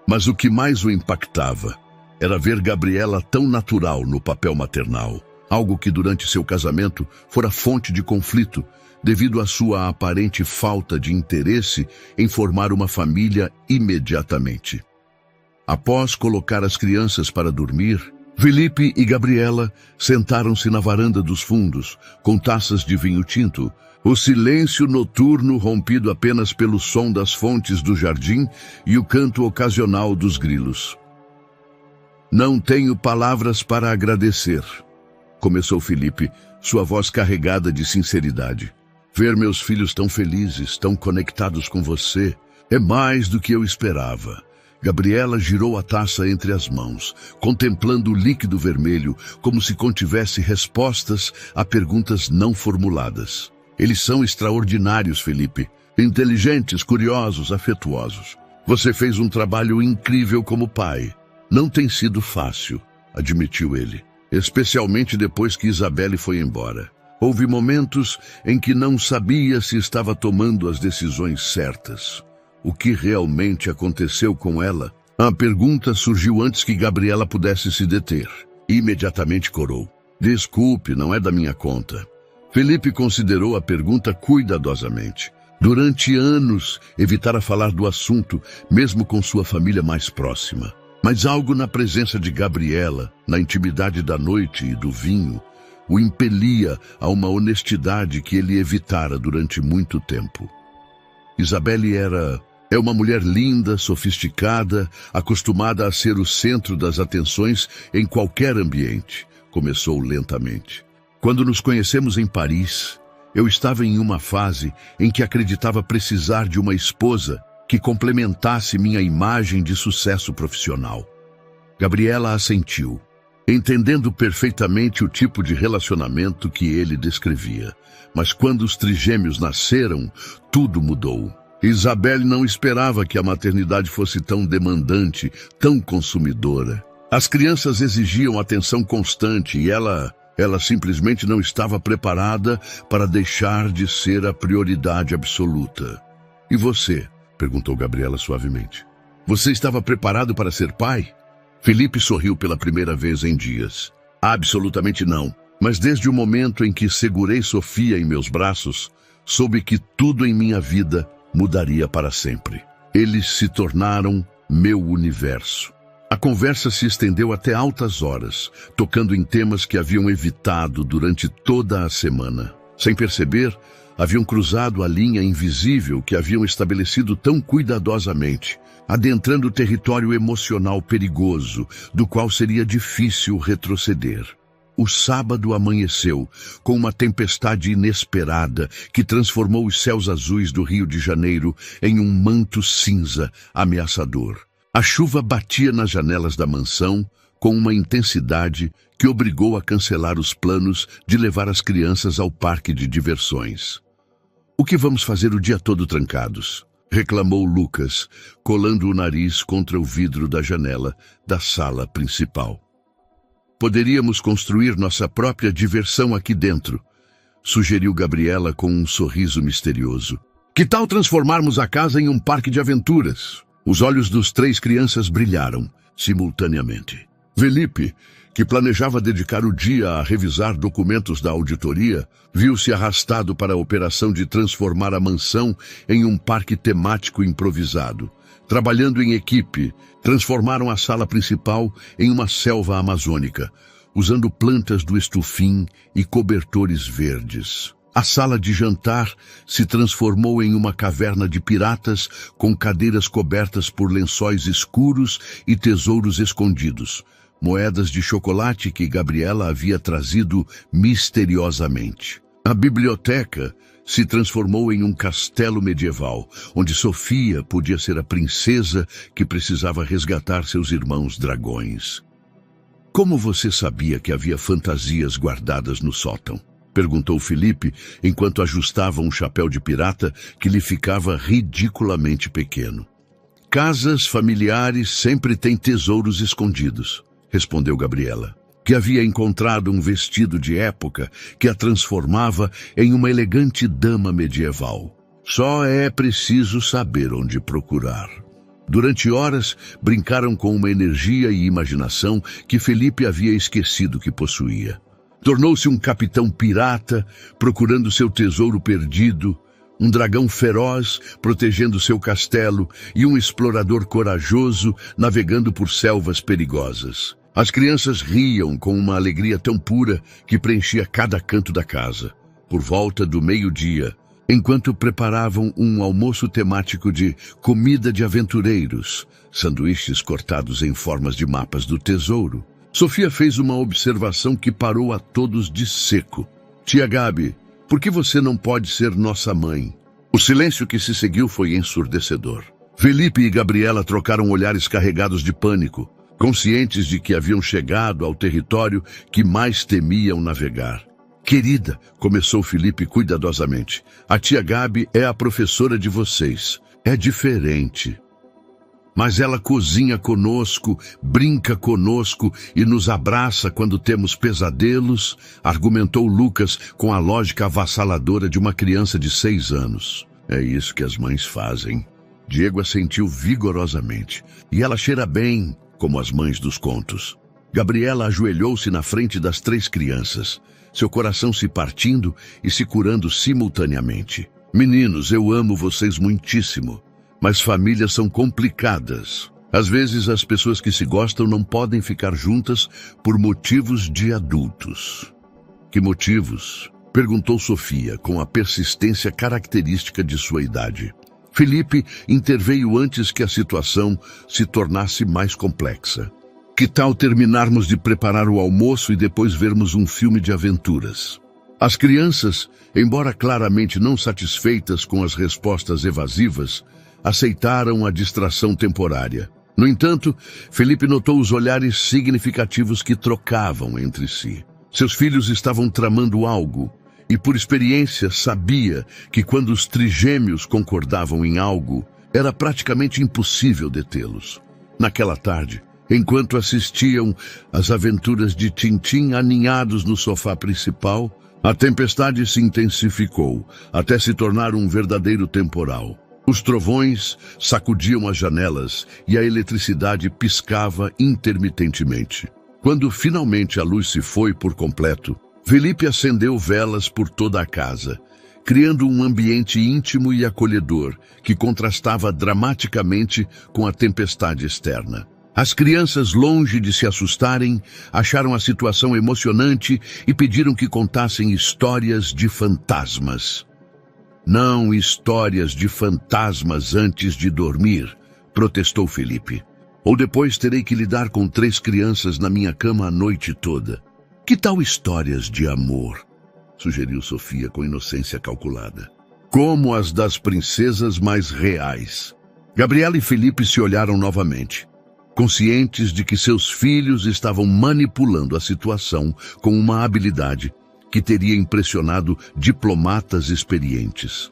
Speaker 1: Mas o que mais o impactava era ver Gabriela tão natural no papel maternal, algo que durante seu casamento fora fonte de conflito, devido à sua aparente falta de interesse em formar uma família imediatamente. Após colocar as crianças para dormir, Felipe e Gabriela sentaram-se na varanda dos fundos, com taças de vinho tinto, o silêncio noturno rompido apenas pelo som das fontes do jardim e o canto ocasional dos grilos. "Não tenho palavras para agradecer", começou Felipe, sua voz carregada de sinceridade. "Ver meus filhos tão felizes, tão conectados com você, é mais do que eu esperava." Gabriela girou a taça entre as mãos, contemplando o líquido vermelho como se contivesse respostas a perguntas não formuladas. "Eles são extraordinários, Felipe. Inteligentes, curiosos, afetuosos. Você fez um trabalho incrível como pai. Não tem sido fácil", admitiu ele, "especialmente depois que Isabelle foi embora. Houve momentos em que não sabia se estava tomando as decisões certas. O que realmente aconteceu com ela?" A pergunta surgiu antes que Gabriela pudesse se deter. Imediatamente corou. "Desculpe, não é da minha conta." Felipe considerou a pergunta cuidadosamente. Durante anos, evitara falar do assunto, mesmo com sua família mais próxima. Mas algo na presença de Gabriela, na intimidade da noite e do vinho, o impelia a uma honestidade que ele evitara durante muito tempo. Isabelle é uma mulher linda, sofisticada, acostumada a ser o centro das atenções em qualquer ambiente, começou lentamente. "Quando nos conhecemos em Paris, eu estava em uma fase em que acreditava precisar de uma esposa que complementasse minha imagem de sucesso profissional." Gabriela assentiu. entendendo perfeitamente o tipo de relacionamento que ele descrevia. Mas quando os trigêmeos nasceram, tudo mudou. Isabelle não esperava que a maternidade fosse tão demandante, tão consumidora. As crianças exigiam atenção constante e ela simplesmente não estava preparada para deixar de ser a prioridade absoluta. E você? Perguntou Gabriela suavemente. Você estava preparado para ser pai? Felipe sorriu pela primeira vez em dias. Absolutamente não. Mas desde o momento em que segurei Sofia em meus braços, soube que tudo em minha vida mudaria para sempre. Eles se tornaram meu universo. A conversa se estendeu até altas horas, tocando em temas que haviam evitado durante toda a semana. Sem perceber, haviam cruzado a linha invisível que haviam estabelecido tão cuidadosamente, adentrando território emocional perigoso, do qual seria difícil retroceder. O sábado amanheceu com uma tempestade inesperada que transformou os céus azuis do Rio de Janeiro em um manto cinza ameaçador. A chuva batia nas janelas da mansão com uma intensidade que obrigou a cancelar os planos de levar as crianças ao parque de diversões. "O que vamos fazer o dia todo trancados?" reclamou Lucas, colando o nariz contra o vidro da janela da sala principal. "Poderíamos construir nossa própria diversão aqui dentro", sugeriu Gabriela com um sorriso misterioso. "Que tal transformarmos a casa em um parque de aventuras?" Os olhos dos 3 crianças brilharam simultaneamente. Felipe, que planejava dedicar o dia a revisar documentos da auditoria, viu-se arrastado para a operação de transformar a mansão em um parque temático improvisado. Trabalhando em equipe, transformaram a sala principal em uma selva amazônica, usando plantas do estufim e cobertores verdes. A sala de jantar se transformou em uma caverna de piratas com cadeiras cobertas por lençóis escuros e tesouros escondidos, moedas de chocolate que Gabriela havia trazido misteriosamente. A biblioteca se transformou em um castelo medieval, onde Sofia podia ser a princesa que precisava resgatar seus irmãos dragões. "Como você sabia que havia fantasias guardadas no sótão?" perguntou Felipe, enquanto ajustava um chapéu de pirata que lhe ficava ridiculamente pequeno. "Casas familiares sempre têm tesouros escondidos", respondeu Gabriela, que havia encontrado um vestido de época que a transformava em uma elegante dama medieval. Só é preciso saber onde procurar. Durante horas, brincaram com uma energia e imaginação que Felipe havia esquecido que possuía. Tornou-se um capitão pirata, procurando seu tesouro perdido, um dragão feroz, protegendo seu castelo, e um explorador corajoso, navegando por selvas perigosas. As crianças riam com uma alegria tão pura que preenchia cada canto da casa. Por volta do meio-dia, enquanto preparavam um almoço temático de comida de aventureiros, sanduíches cortados em formas de mapas do tesouro, Sofia fez uma observação que parou a todos de seco. "Tia Gabi, por que você não pode ser nossa mãe?" O silêncio que se seguiu foi ensurdecedor. Felipe e Gabriela trocaram olhares carregados de pânico, conscientes de que haviam chegado ao território que mais temiam navegar. "Querida", começou Felipe cuidadosamente, "a tia Gabi é a professora de vocês. É diferente. Mas ela cozinha conosco, brinca conosco e nos abraça quando temos pesadelos", argumentou Lucas com a lógica avassaladora de uma criança de 6 anos. "É isso que as mães fazem." Diego assentiu vigorosamente. "E ela cheira bem, como as mães dos contos." Gabriela ajoelhou-se na frente das 3 crianças, seu coração se partindo e se curando simultaneamente. "Meninos, eu amo vocês muitíssimo. Mas famílias são complicadas. Às vezes as pessoas que se gostam não podem ficar juntas por motivos de adultos." "Que motivos?" perguntou Sofia, com a persistência característica de sua idade. Felipe interveio antes que a situação se tornasse mais complexa. "Que tal terminarmos de preparar o almoço e depois vermos um filme de aventuras?" As crianças, embora claramente não satisfeitas com as respostas evasivas, aceitaram a distração temporária. No entanto, Felipe notou os olhares significativos que trocavam entre si. Seus filhos estavam tramando algo, e por experiência sabia que quando os trigêmeos concordavam em algo, era praticamente impossível detê-los. Naquela tarde, enquanto assistiam às aventuras de Tintim aninhados no sofá principal, a tempestade se intensificou até se tornar um verdadeiro temporal. Os trovões sacudiam as janelas e a eletricidade piscava intermitentemente. Quando finalmente a luz se foi por completo, Felipe acendeu velas por toda a casa, criando um ambiente íntimo e acolhedor que contrastava dramaticamente com a tempestade externa. As crianças, longe de se assustarem, acharam a situação emocionante e pediram que contassem histórias de fantasmas. Não histórias de fantasmas antes de dormir, protestou Felipe. Ou depois terei que lidar com 3 crianças na minha cama a noite toda. Que tal histórias de amor? Sugeriu Sofia com inocência calculada. Como as das princesas mais reais. Gabriela e Felipe se olharam novamente, conscientes de que seus filhos estavam manipulando a situação com uma habilidade que teria impressionado diplomatas experientes.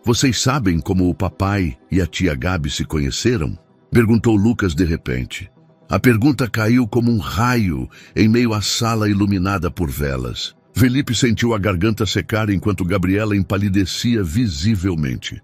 Speaker 1: Vocês sabem como o papai e a tia Gabi se conheceram? Perguntou Lucas de repente. A pergunta caiu como um raio em meio à sala iluminada por velas. Felipe sentiu a garganta secar enquanto Gabriela empalidecia visivelmente.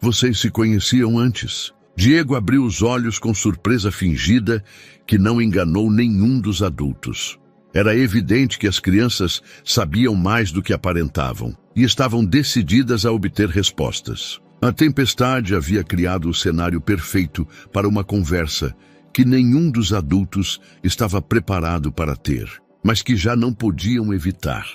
Speaker 1: Vocês se conheciam antes? Diego abriu os olhos com surpresa fingida que não enganou nenhum dos adultos. Era evidente que as crianças sabiam mais do que aparentavam e estavam decididas a obter respostas. A tempestade havia criado o cenário perfeito para uma conversa que nenhum dos adultos estava preparado para ter, mas que já não podiam evitar.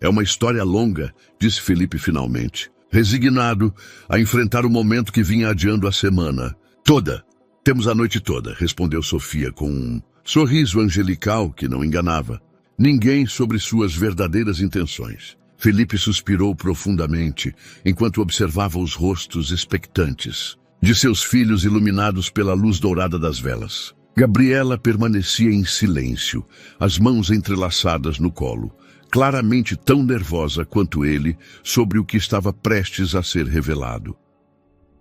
Speaker 1: É uma história longa, disse Felipe finalmente, resignado a enfrentar o momento que vinha adiando a semana. Toda. Temos a noite toda, respondeu Sofia com um sorriso angelical que não enganava. Ninguém sobre suas verdadeiras intenções. Felipe suspirou profundamente enquanto observava os rostos expectantes de seus filhos iluminados pela luz dourada das velas. Gabriela permanecia em silêncio, as mãos entrelaçadas no colo, claramente tão nervosa quanto ele sobre o que estava prestes a ser revelado.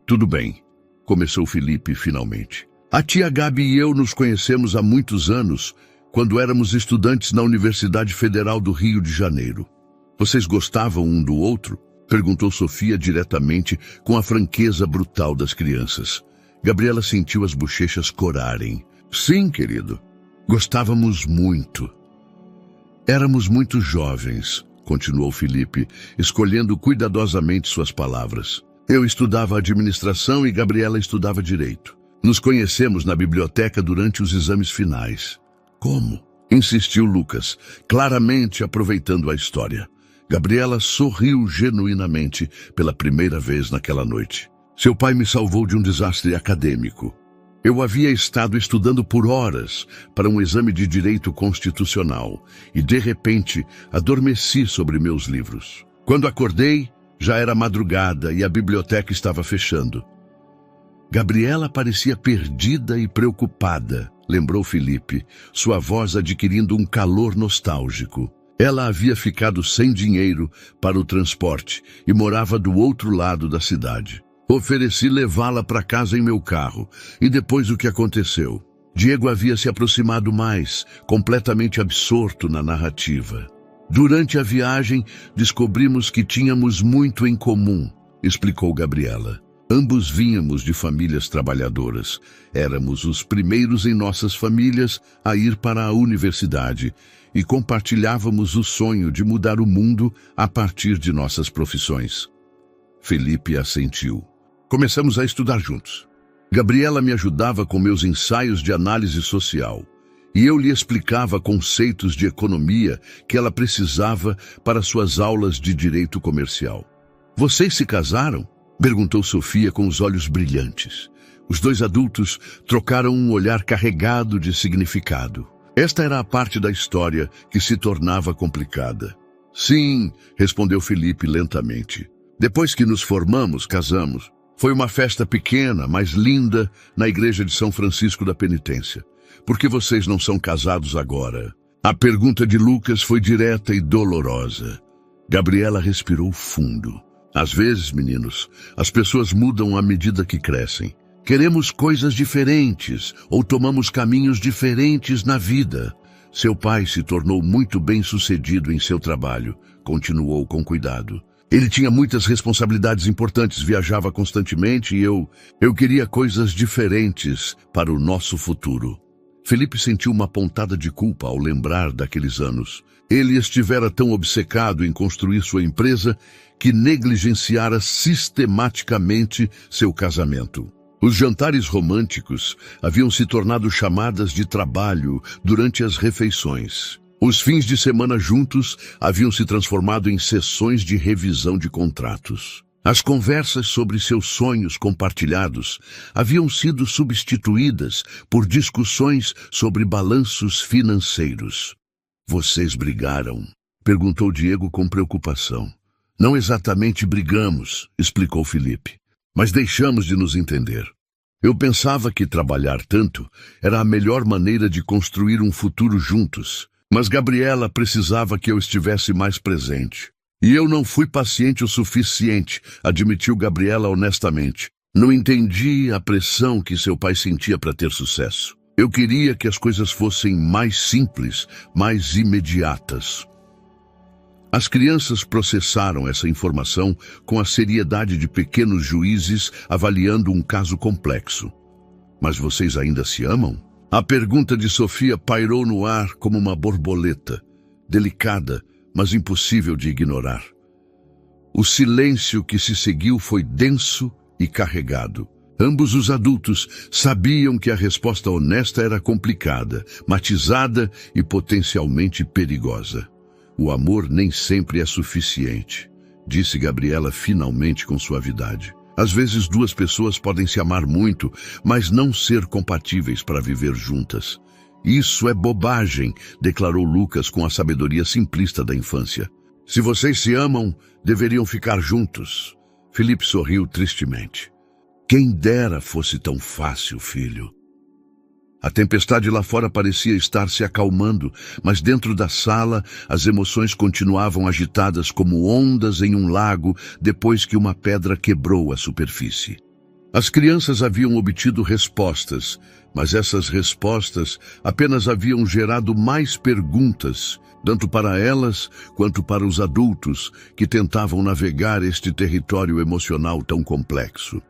Speaker 1: Tudo bem, começou Felipe finalmente. A tia Gabi e eu nos conhecemos há muitos anos, quando éramos estudantes na Universidade Federal do Rio de Janeiro. Vocês gostavam um do outro? Perguntou Sofia diretamente, com a franqueza brutal das crianças. Gabriela sentiu as bochechas corarem. Sim, querido. Gostávamos muito. Éramos muito jovens, continuou Felipe, escolhendo cuidadosamente suas palavras. Eu estudava administração e Gabriela estudava direito. Nos conhecemos na biblioteca durante os exames finais. Como? Insistiu Lucas, claramente aproveitando a história. Gabriela sorriu genuinamente pela primeira vez naquela noite. Seu pai me salvou de um desastre acadêmico. Eu havia estado estudando por horas para um exame de direito constitucional e, de repente, adormeci sobre meus livros. Quando acordei, já era madrugada e a biblioteca estava fechando. Gabriela parecia perdida e preocupada, lembrou Felipe, sua voz adquirindo um calor nostálgico. Ela havia ficado sem dinheiro para o transporte e morava do outro lado da cidade. Ofereci levá-la para casa em meu carro, e depois o que aconteceu? Diego havia se aproximado mais, completamente absorto na narrativa. Durante a viagem, descobrimos que tínhamos muito em comum, explicou Gabriela. Ambos vínhamos de famílias trabalhadoras. Éramos os primeiros em nossas famílias a ir para a universidade e compartilhávamos o sonho de mudar o mundo a partir de nossas profissões. Felipe assentiu. Começamos a estudar juntos. Gabriela me ajudava com meus ensaios de análise social e eu lhe explicava conceitos de economia que ela precisava para suas aulas de direito comercial. Vocês se casaram? Perguntou Sofia com os olhos brilhantes. Os dois adultos trocaram um olhar carregado de significado. Esta era a parte da história que se tornava complicada. Sim, respondeu Felipe lentamente. Depois que nos formamos, casamos. Foi uma festa pequena, mas linda, na igreja de São Francisco da Penitência. Por que vocês não são casados agora? A pergunta de Lucas foi direta e dolorosa. Gabriela respirou fundo. Às vezes, meninos, as pessoas mudam à medida que crescem. Queremos coisas diferentes ou tomamos caminhos diferentes na vida. Seu pai se tornou muito bem-sucedido em seu trabalho, continuou com cuidado. Ele tinha muitas responsabilidades importantes, viajava constantemente e eu queria coisas diferentes para o nosso futuro. Felipe sentiu uma pontada de culpa ao lembrar daqueles anos. Ele estivera tão obcecado em construir sua empresa que negligenciara sistematicamente seu casamento. Os jantares românticos haviam se tornado chamadas de trabalho durante as refeições. Os fins de semana juntos haviam se transformado em sessões de revisão de contratos. As conversas sobre seus sonhos compartilhados haviam sido substituídas por discussões sobre balanços financeiros. Vocês brigaram? Perguntou Diego com preocupação. Não exatamente brigamos, explicou Felipe, mas deixamos de nos entender. Eu pensava que trabalhar tanto era a melhor maneira de construir um futuro juntos, mas Gabriela precisava que eu estivesse mais presente. E eu não fui paciente o suficiente, admitiu Gabriela honestamente. Não entendi a pressão que seu pai sentia para ter sucesso. Eu queria que as coisas fossem mais simples, mais imediatas. As crianças processaram essa informação com a seriedade de pequenos juízes avaliando um caso complexo. Mas vocês ainda se amam? A pergunta de Sofia pairou no ar como uma borboleta, delicada, mas impossível de ignorar. O silêncio que se seguiu foi denso e carregado. Ambos os adultos sabiam que a resposta honesta era complicada, matizada e potencialmente perigosa. O amor nem sempre é suficiente, disse Gabriela finalmente com suavidade. Às vezes duas pessoas podem se amar muito, mas não ser compatíveis para viver juntas. Isso é bobagem, declarou Lucas com a sabedoria simplista da infância. Se vocês se amam, deveriam ficar juntos. Felipe sorriu tristemente. Quem dera fosse tão fácil, filho. A tempestade lá fora parecia estar se acalmando, mas dentro da sala as emoções continuavam agitadas como ondas em um lago depois que uma pedra quebrou a superfície. As crianças haviam obtido respostas, mas essas respostas apenas haviam gerado mais perguntas, tanto para elas quanto para os adultos que tentavam navegar este território emocional tão complexo.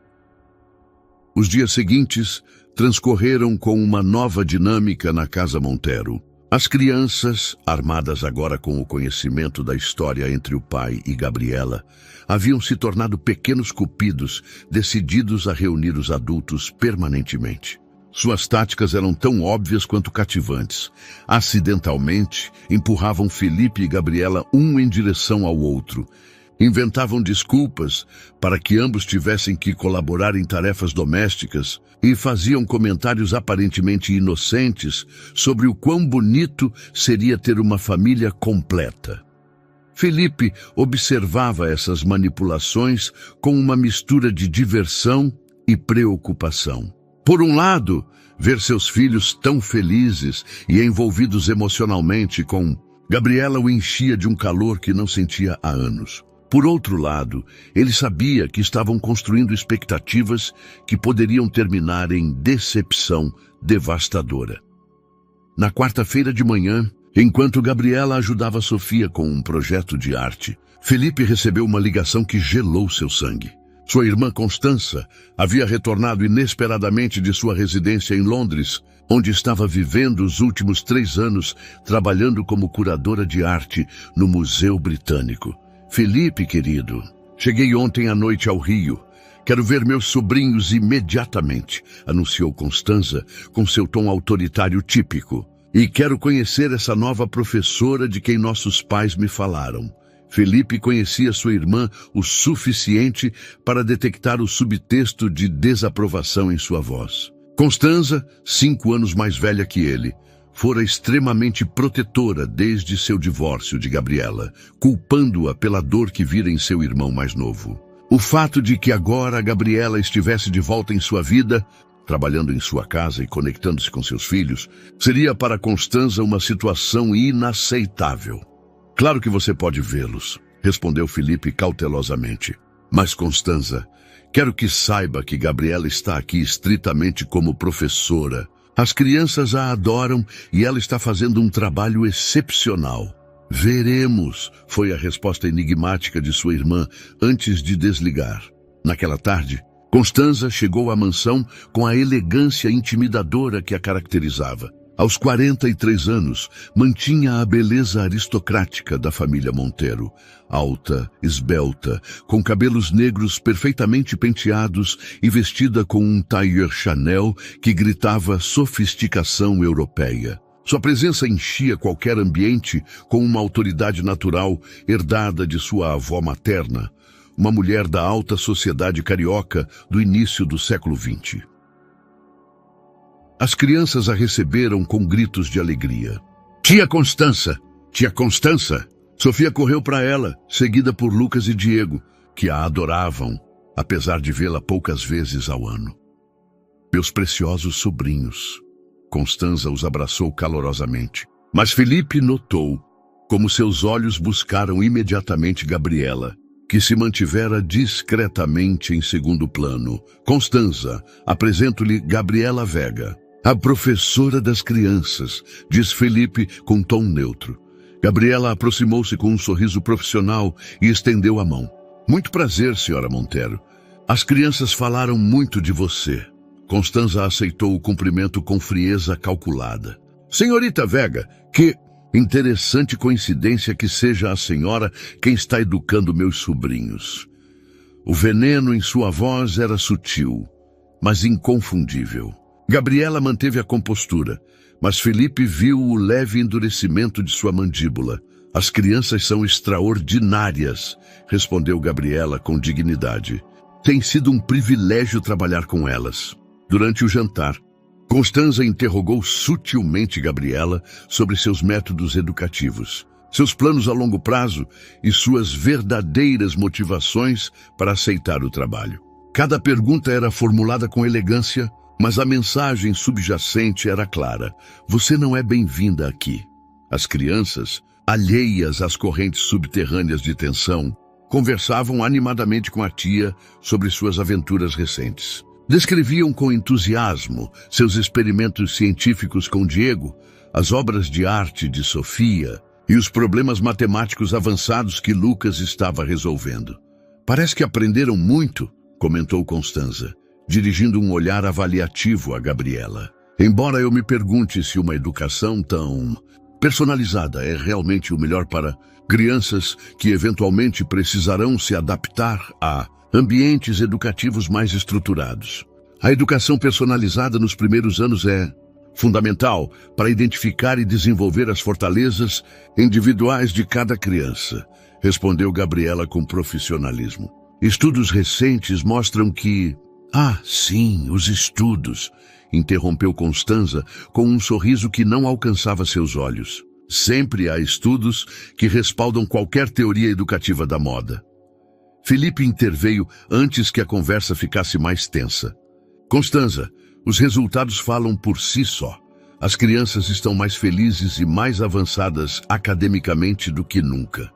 Speaker 1: Os dias seguintes transcorreram com uma nova dinâmica na Casa Montero. As crianças, armadas agora com o conhecimento da história entre o pai e Gabriela, haviam se tornado pequenos cupidos, decididos a reunir os adultos permanentemente. Suas táticas eram tão óbvias quanto cativantes. Acidentalmente, empurravam Felipe e Gabriela um em direção ao outro. Inventavam desculpas para que ambos tivessem que colaborar em tarefas domésticas e faziam comentários aparentemente inocentes sobre o quão bonito seria ter uma família completa. Felipe observava essas manipulações com uma mistura de diversão e preocupação. Por um lado, ver seus filhos tão felizes e envolvidos emocionalmente com Gabriela o enchia de um calor que não sentia há anos. Por outro lado, ele sabia que estavam construindo expectativas que poderiam terminar em decepção devastadora. Na quarta-feira de manhã, enquanto Gabriela ajudava Sofia com um projeto de arte, Felipe recebeu uma ligação que gelou seu sangue. Sua irmã Constança havia retornado inesperadamente de sua residência em Londres, onde estava vivendo os últimos 3 anos trabalhando como curadora de arte no Museu Britânico. Felipe, querido, cheguei ontem à noite ao Rio. Quero ver meus sobrinhos imediatamente, anunciou Constança com seu tom autoritário típico. E quero conhecer essa nova professora de quem nossos pais me falaram. Felipe conhecia sua irmã o suficiente para detectar o subtexto de desaprovação em sua voz. Constança, 5 anos mais velha que ele, fora extremamente protetora desde seu divórcio de Gabriela, culpando-a pela dor que vira em seu irmão mais novo. O fato de que agora a Gabriela estivesse de volta em sua vida, trabalhando em sua casa e conectando-se com seus filhos, seria para Constanza uma situação inaceitável. Claro que você pode vê-los, respondeu Felipe cautelosamente. Mas Constanza, quero que saiba que Gabriela está aqui estritamente como professora. As crianças a adoram e ela está fazendo um trabalho excepcional. Veremos, foi a resposta enigmática de sua irmã antes de desligar. Naquela tarde, Constanza chegou à mansão com a elegância intimidadora que a caracterizava. Aos 43 anos, mantinha a beleza aristocrática da família Montero. Alta, esbelta, com cabelos negros perfeitamente penteados e vestida com um tailleur Chanel que gritava sofisticação europeia. Sua presença enchia qualquer ambiente com uma autoridade natural herdada de sua avó materna, uma mulher da alta sociedade carioca do início do século XX. As crianças a receberam com gritos de alegria. Tia Constanza! Tia Constanza! Sofia correu para ela, seguida por Lucas e Diego, que a adoravam, apesar de vê-la poucas vezes ao ano. Meus preciosos sobrinhos! Constanza os abraçou calorosamente. Mas Felipe notou como seus olhos buscaram imediatamente Gabriela, que se mantivera discretamente em segundo plano. Constanza, apresento-lhe Gabriela Vega, a professora das crianças, diz Felipe com tom neutro. Gabriela aproximou-se com um sorriso profissional e estendeu a mão. Muito prazer, senhora Montero. As crianças falaram muito de você. Constanza aceitou o cumprimento com frieza calculada. Senhorita Vega, que interessante coincidência que seja a senhora quem está educando meus sobrinhos. O veneno em sua voz era sutil, mas inconfundível. Gabriela manteve a compostura, mas Felipe viu o leve endurecimento de sua mandíbula. As crianças são extraordinárias, respondeu Gabriela com dignidade. Tem sido um privilégio trabalhar com elas. Durante o jantar, Constanza interrogou sutilmente Gabriela sobre seus métodos educativos, seus planos a longo prazo e suas verdadeiras motivações para aceitar o trabalho. Cada pergunta era formulada com elegância, mas a mensagem subjacente era clara. Você não é bem-vinda aqui. As crianças, alheias às correntes subterrâneas de tensão, conversavam animadamente com a tia sobre suas aventuras recentes. Descreviam com entusiasmo seus experimentos científicos com Diego, as obras de arte de Sofia e os problemas matemáticos avançados que Lucas estava resolvendo. Parece que aprenderam muito, comentou Constanza, dirigindo um olhar avaliativo a Gabriela. Embora eu me pergunte se uma educação tão personalizada é realmente o melhor para crianças que eventualmente precisarão se adaptar a ambientes educativos mais estruturados. A educação personalizada nos primeiros anos é fundamental para identificar e desenvolver as fortalezas individuais de cada criança, respondeu Gabriela com profissionalismo. Estudos recentes mostram que... Ah, sim, os estudos, interrompeu Constanza com um sorriso que não alcançava seus olhos. Sempre há estudos que respaldam qualquer teoria educativa da moda. Felipe interveio antes que a conversa ficasse mais tensa. Constanza, os resultados falam por si só. As crianças estão mais felizes e mais avançadas academicamente do que nunca.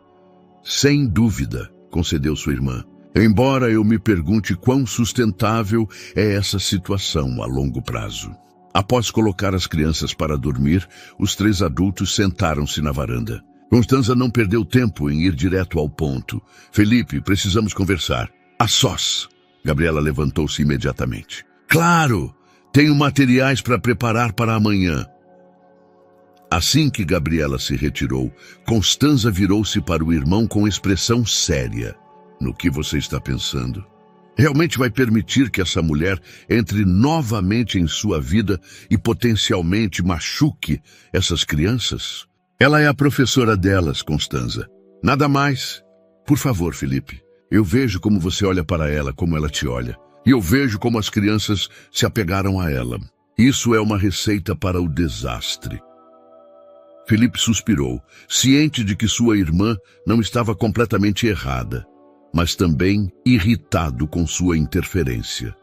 Speaker 1: Sem dúvida, concedeu sua irmã. Embora eu me pergunte quão sustentável é essa situação a longo prazo. Após colocar as crianças para dormir, os três adultos sentaram-se na varanda. Constanza não perdeu tempo em ir direto ao ponto. Felipe, precisamos conversar. A sós. Gabriela levantou-se imediatamente. Claro! Tenho materiais para preparar para amanhã. Assim que Gabriela se retirou, Constanza virou-se para o irmão com expressão séria. No que você está pensando? Realmente vai permitir que essa mulher entre novamente em sua vida e potencialmente machuque essas crianças? Ela é a professora delas, Constanza. Nada mais. Por favor, Felipe. Eu vejo como você olha para ela, como ela te olha. E eu vejo como as crianças se apegaram a ela. Isso é uma receita para o desastre. Felipe suspirou, ciente de que sua irmã não estava completamente errada. mas também irritado com sua interferência.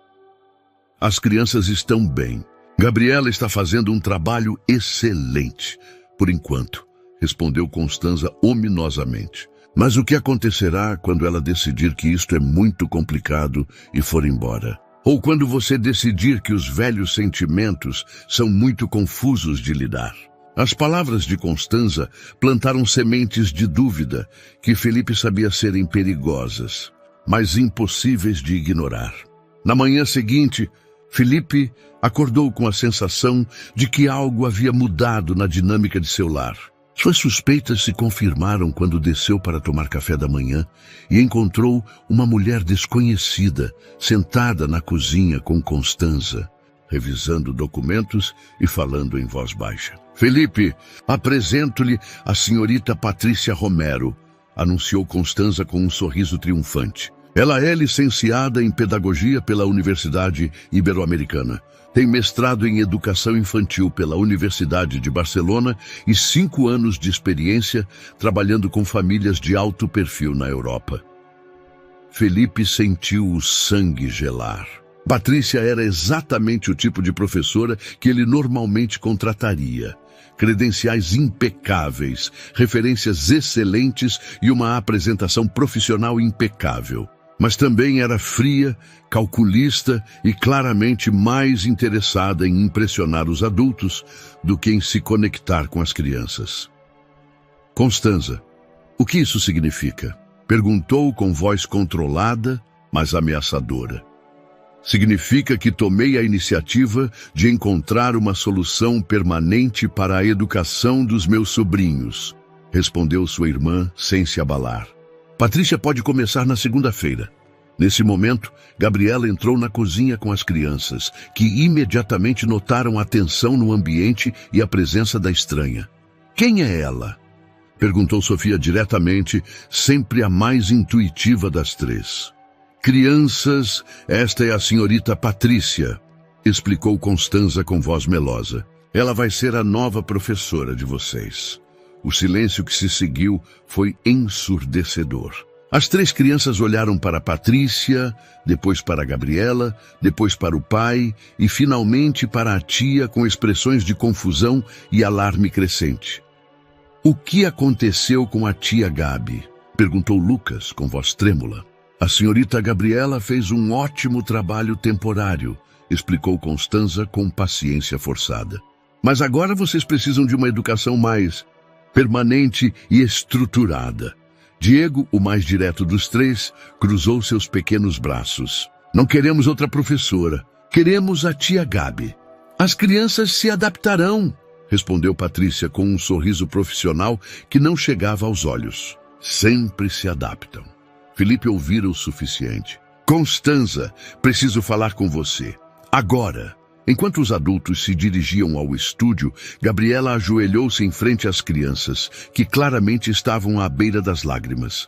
Speaker 1: As crianças estão bem. Gabriela está fazendo um trabalho excelente, por enquanto, respondeu Constanza ominosamente. Mas o que acontecerá quando ela decidir que isto é muito complicado e for embora? Ou quando você decidir que os velhos sentimentos são muito confusos de lidar? As palavras de Constanza plantaram sementes de dúvida que Felipe sabia serem perigosas, mas impossíveis de ignorar. Na manhã seguinte, Felipe acordou com a sensação de que algo havia mudado na dinâmica de seu lar. Suas suspeitas se confirmaram quando desceu para tomar café da manhã e encontrou uma mulher desconhecida sentada na cozinha com Constanza, revisando documentos e falando em voz baixa. Felipe, apresento-lhe a senhorita Patrícia Romero, anunciou Constanza com um sorriso triunfante. Ela é licenciada em Pedagogia pela Universidade Ibero-Americana. Tem mestrado em Educação Infantil pela Universidade de Barcelona e 5 anos de experiência trabalhando com famílias de alto perfil na Europa. Felipe sentiu o sangue gelar. Patrícia era exatamente o tipo de professora que ele normalmente contrataria. Credenciais impecáveis, referências excelentes e uma apresentação profissional impecável. Mas também era fria, calculista e claramente mais interessada em impressionar os adultos do que em se conectar com as crianças. Constanza, o que isso significa? Perguntou com voz controlada, mas ameaçadora. Significa que tomei a iniciativa de encontrar uma solução permanente para a educação dos meus sobrinhos, respondeu sua irmã sem se abalar. Patrícia pode começar na segunda-feira. Nesse momento, Gabriela entrou na cozinha com as crianças, que imediatamente notaram a tensão no ambiente e a presença da estranha. Quem é ela? Perguntou Sofia diretamente, sempre a mais intuitiva das três. Crianças, esta é a senhorita Patrícia, explicou Constanza com voz melosa. Ela vai ser a nova professora de vocês. O silêncio que se seguiu foi ensurdecedor. As três crianças olharam para Patrícia, depois para Gabriela, depois para o pai e finalmente para a tia com expressões de confusão e alarme crescente. O que aconteceu com a tia Gabi? Perguntou Lucas com voz trêmula. A senhorita Gabriela fez um ótimo trabalho temporário, explicou Constanza com paciência forçada. Mas agora vocês precisam de uma educação mais permanente e estruturada. Diego, o mais direto dos três, cruzou seus pequenos braços. Não queremos outra professora. Queremos a tia Gabi. As crianças se adaptarão, respondeu Patrícia com um sorriso profissional que não chegava aos olhos. Sempre se adaptam. Felipe ouvira o suficiente. Constanza, preciso falar com você. Agora. Enquanto os adultos se dirigiam ao estúdio, Gabriela ajoelhou-se em frente às crianças, que claramente estavam à beira das lágrimas.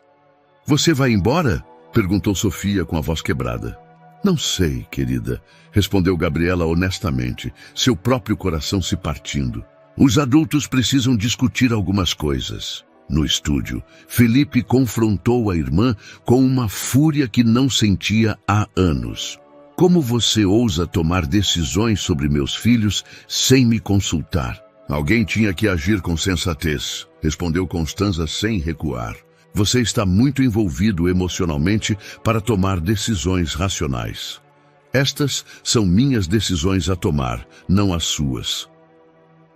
Speaker 1: Você vai embora? Perguntou Sofia com a voz quebrada. Não sei, querida, respondeu Gabriela honestamente, seu próprio coração se partindo. Os adultos precisam discutir algumas coisas. No estúdio, Felipe confrontou a irmã com uma fúria que não sentia há anos. Como você ousa tomar decisões sobre meus filhos sem me consultar? Alguém tinha que agir com sensatez, respondeu Constanza sem recuar. Você está muito envolvido emocionalmente para tomar decisões racionais. Estas são minhas decisões a tomar, não as suas.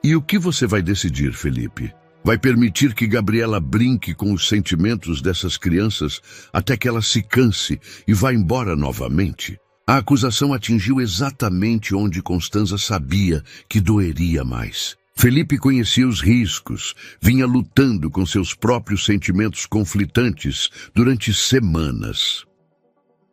Speaker 1: E o que você vai decidir, Felipe? Vai permitir que Gabriela brinque com os sentimentos dessas crianças até que ela se canse e vá embora novamente? A acusação atingiu exatamente onde Constanza sabia que doeria mais. Felipe conhecia os riscos, vinha lutando com seus próprios sentimentos conflitantes durante semanas.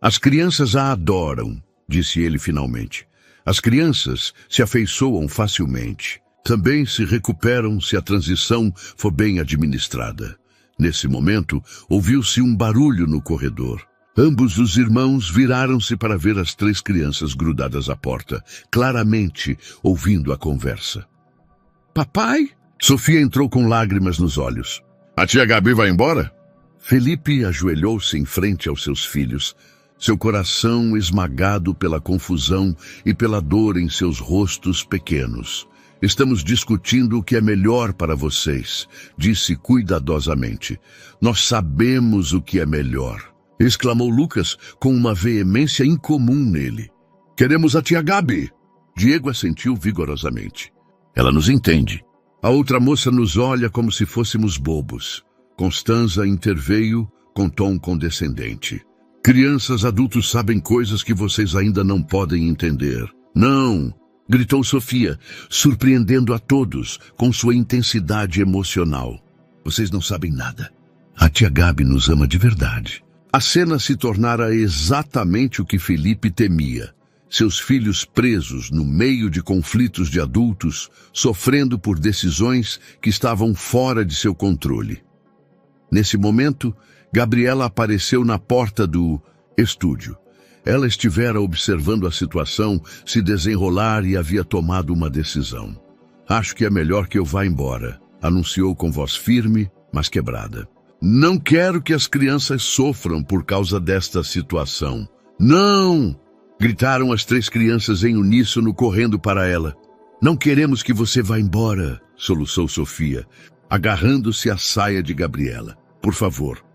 Speaker 1: As crianças a adoram, disse ele finalmente. As crianças se afeiçoam facilmente. Também se recuperam se a transição for bem administrada. Nesse momento, ouviu-se um barulho no corredor. Ambos os irmãos viraram-se para ver as três crianças grudadas à porta, claramente ouvindo a conversa. Papai? Sofia entrou com lágrimas nos olhos. A tia Gabi vai embora? Felipe ajoelhou-se em frente aos seus filhos, seu coração esmagado pela confusão e pela dor em seus rostos pequenos. Estamos discutindo o que é melhor para vocês, disse cuidadosamente. Nós sabemos o que é melhor, exclamou Lucas com uma veemência incomum nele. Queremos a tia Gabi. Diego assentiu vigorosamente. Ela nos entende. A outra moça nos olha como se fôssemos bobos. Constanza interveio com tom condescendente. Crianças, adultos sabem coisas que vocês ainda não podem entender. Não! Gritou Sofia, surpreendendo a todos com sua intensidade emocional. Vocês não sabem nada. A tia Gabi nos ama de verdade. A cena se tornara exatamente o que Felipe temia. Seus filhos presos no meio de conflitos de adultos, sofrendo por decisões que estavam fora de seu controle. Nesse momento, Gabriela apareceu na porta do estúdio. Ela estivera observando a situação se desenrolar e havia tomado uma decisão. Acho que é melhor que eu vá embora, anunciou com voz firme, mas quebrada. Não quero que as crianças sofram por causa desta situação. Não! Gritaram as 3 crianças em uníssono, correndo para ela. Não queremos que você vá embora, soluçou Sofia, agarrando-se à saia de Gabriela. Por favor.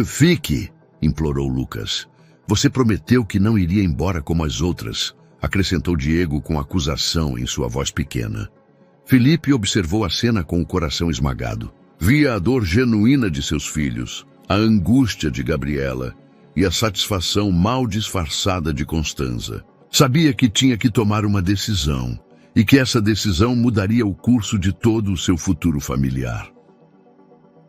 Speaker 1: Fique, implorou Lucas. Você prometeu que não iria embora como as outras, acrescentou Diego com acusação em sua voz pequena. Felipe observou a cena com o coração esmagado. Via a dor genuína de seus filhos, a angústia de Gabriela e a satisfação mal disfarçada de Constanza. Sabia que tinha que tomar uma decisão e que essa decisão mudaria o curso de todo o seu futuro familiar.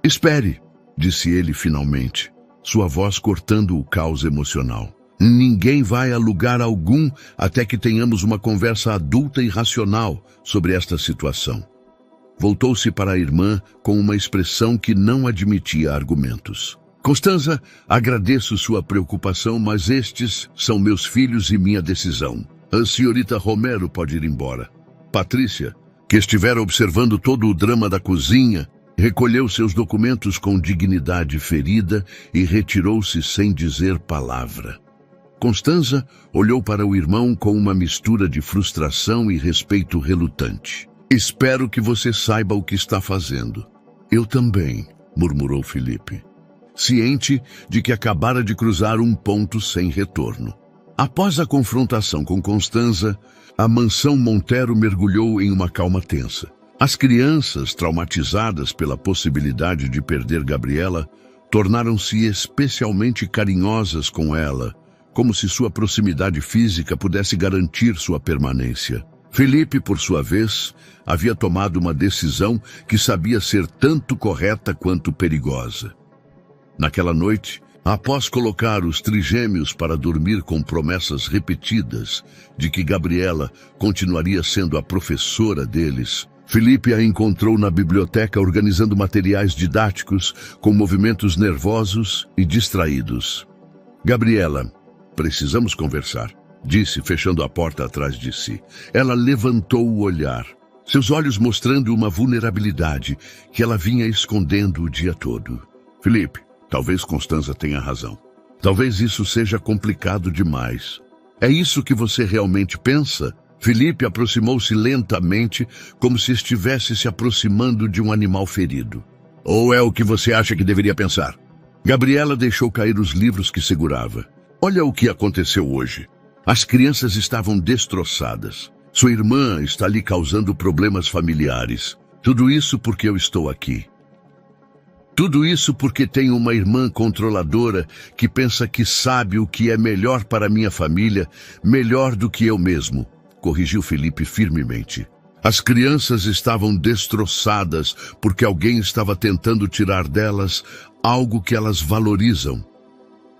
Speaker 1: Espere, disse ele finalmente, sua voz cortando o caos emocional. Ninguém vai a lugar algum até que tenhamos uma conversa adulta e racional sobre esta situação. Voltou-se para a irmã com uma expressão que não admitia argumentos. Constanza, agradeço sua preocupação, mas estes são meus filhos e minha decisão. A senhorita Romero pode ir embora. Patrícia, que estivera observando todo o drama da cozinha, recolheu seus documentos com dignidade ferida e retirou-se sem dizer palavra. Constanza olhou para o irmão com uma mistura de frustração e respeito relutante. Espero que você saiba o que está fazendo. Eu também, murmurou Felipe, ciente de que acabara de cruzar um ponto sem retorno. Após a confrontação com Constanza, a mansão Montero mergulhou em uma calma tensa. As crianças, traumatizadas pela possibilidade de perder Gabriela, tornaram-se especialmente carinhosas com ela, como se sua proximidade física pudesse garantir sua permanência. Felipe, por sua vez, havia tomado uma decisão que sabia ser tanto correta quanto perigosa. Naquela noite, após colocar os trigêmeos para dormir com promessas repetidas de que Gabriela continuaria sendo a professora deles, Felipe a encontrou na biblioteca organizando materiais didáticos com movimentos nervosos e distraídos. Gabriela, precisamos conversar, disse, fechando a porta atrás de si. Ela levantou o olhar, seus olhos mostrando uma vulnerabilidade que ela vinha escondendo o dia todo. Felipe, talvez Constanza tenha razão. Talvez isso seja complicado demais. É isso que você realmente pensa? Felipe aproximou-se lentamente, como se estivesse se aproximando de um animal ferido. Ou é o que você acha que deveria pensar? Gabriela deixou cair os livros que segurava. Olha o que aconteceu hoje. As crianças estavam destroçadas. Sua irmã está lhe causando problemas familiares. Tudo isso porque eu estou aqui. Tudo isso porque tenho uma irmã controladora que pensa que sabe o que é melhor para minha família, melhor do que eu mesmo, corrigiu Felipe firmemente. As crianças estavam destroçadas porque alguém estava tentando tirar delas algo que elas valorizam.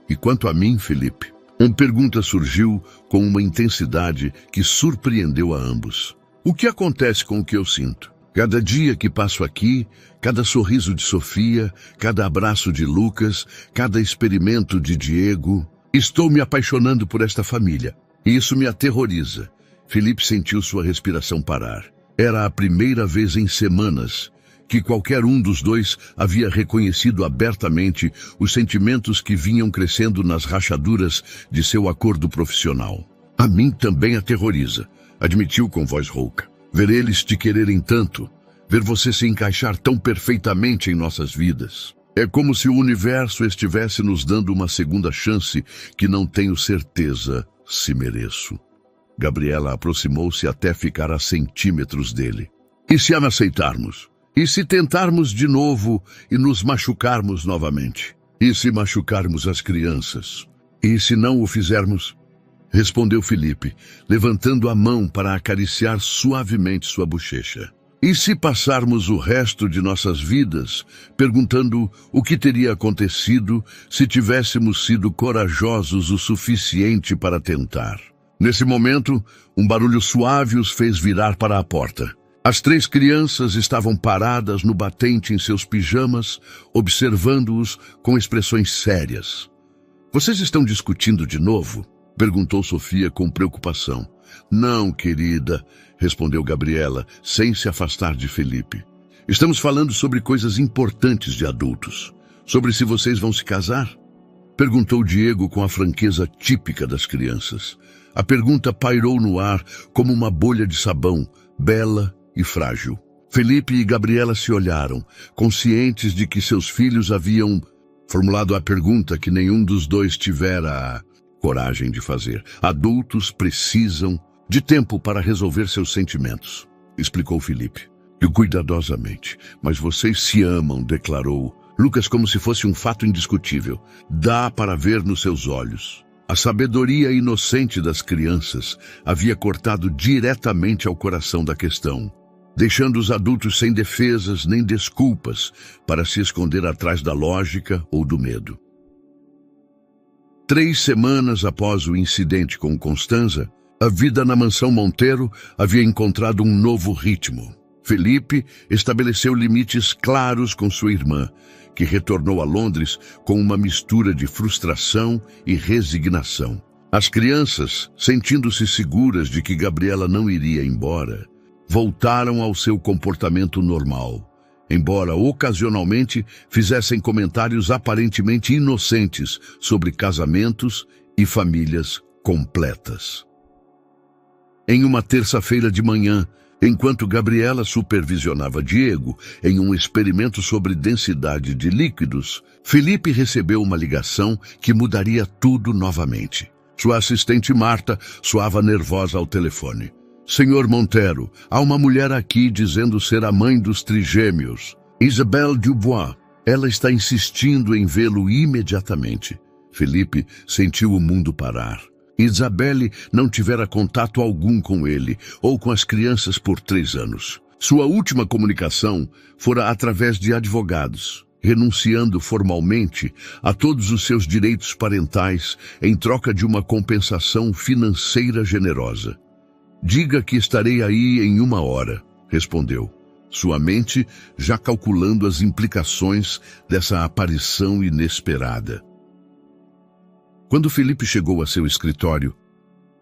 Speaker 1: E quanto a mim, Felipe, uma pergunta surgiu com uma intensidade que surpreendeu a ambos. O que acontece com o que eu sinto? Cada dia que passo aqui, cada sorriso de Sofia, cada abraço de Lucas, cada experimento de Diego, estou me apaixonando por esta família. E isso me aterroriza. Felipe sentiu sua respiração parar. Era a primeira vez em semanas que qualquer um dos dois havia reconhecido abertamente os sentimentos que vinham crescendo nas rachaduras de seu acordo profissional. A mim também aterroriza, admitiu com voz rouca. Ver eles te quererem tanto, ver você se encaixar tão perfeitamente em nossas vidas. É como se o universo estivesse nos dando uma segunda chance que não tenho certeza se mereço. Gabriela aproximou-se até ficar a centímetros dele. E se a aceitarmos? E se tentarmos de novo e nos machucarmos novamente? E se machucarmos as crianças? E se não o fizermos? Respondeu Felipe, levantando a mão para acariciar suavemente sua bochecha. E se passarmos o resto de nossas vidas perguntando o que teria acontecido se tivéssemos sido corajosos o suficiente para tentar? Nesse momento, um barulho suave os fez virar para a porta. As 3 crianças estavam paradas no batente em seus pijamas, observando-os com expressões sérias. Vocês estão discutindo de novo? Perguntou Sofia com preocupação. Não, querida, respondeu Gabriela, sem se afastar de Felipe. Estamos falando sobre coisas importantes de adultos. Sobre se vocês vão se casar? Perguntou Diego com a franqueza típica das crianças. A pergunta pairou no ar como uma bolha de sabão, bela e frágil. Felipe e Gabriela se olharam, conscientes de que seus filhos haviam formulado a pergunta que nenhum dos dois tivera a coragem de fazer. Adultos precisam de tempo para resolver seus sentimentos, explicou Felipe. E cuidadosamente. Mas vocês se amam, declarou Lucas como se fosse um fato indiscutível. Dá para ver nos seus olhos. A sabedoria inocente das crianças havia cortado diretamente ao coração da questão, deixando os adultos sem defesas nem desculpas para se esconder atrás da lógica ou do medo. 3 semanas após o incidente com Constanza, a vida na mansão Monteiro havia encontrado um novo ritmo. Felipe estabeleceu limites claros com sua irmã, que retornou a Londres com uma mistura de frustração e resignação. As crianças, sentindo-se seguras de que Gabriela não iria embora, voltaram ao seu comportamento normal, embora ocasionalmente fizessem comentários aparentemente inocentes sobre casamentos e famílias completas. Em uma terça-feira de manhã, enquanto Gabriela supervisionava Diego em um experimento sobre densidade de líquidos, Felipe recebeu uma ligação que mudaria tudo novamente. Sua assistente Marta soava nervosa ao telefone. Senhor Monteiro, há uma mulher aqui dizendo ser a mãe dos trigêmeos. Isabelle Dubois. Ela está insistindo em vê-lo imediatamente. Felipe sentiu o mundo parar. Isabelle não tivera contato algum com ele ou com as crianças por 3 anos. Sua última comunicação fora através de advogados, renunciando formalmente a todos os seus direitos parentais em troca de uma compensação financeira generosa. Diga que estarei aí em 1 hora, respondeu, sua mente já calculando as implicações dessa aparição inesperada. Quando Felipe chegou a seu escritório,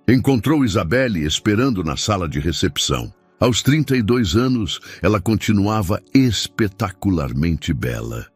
Speaker 1: encontrou Isabelle esperando na sala de recepção. Aos 32 anos, ela continuava espetacularmente bela.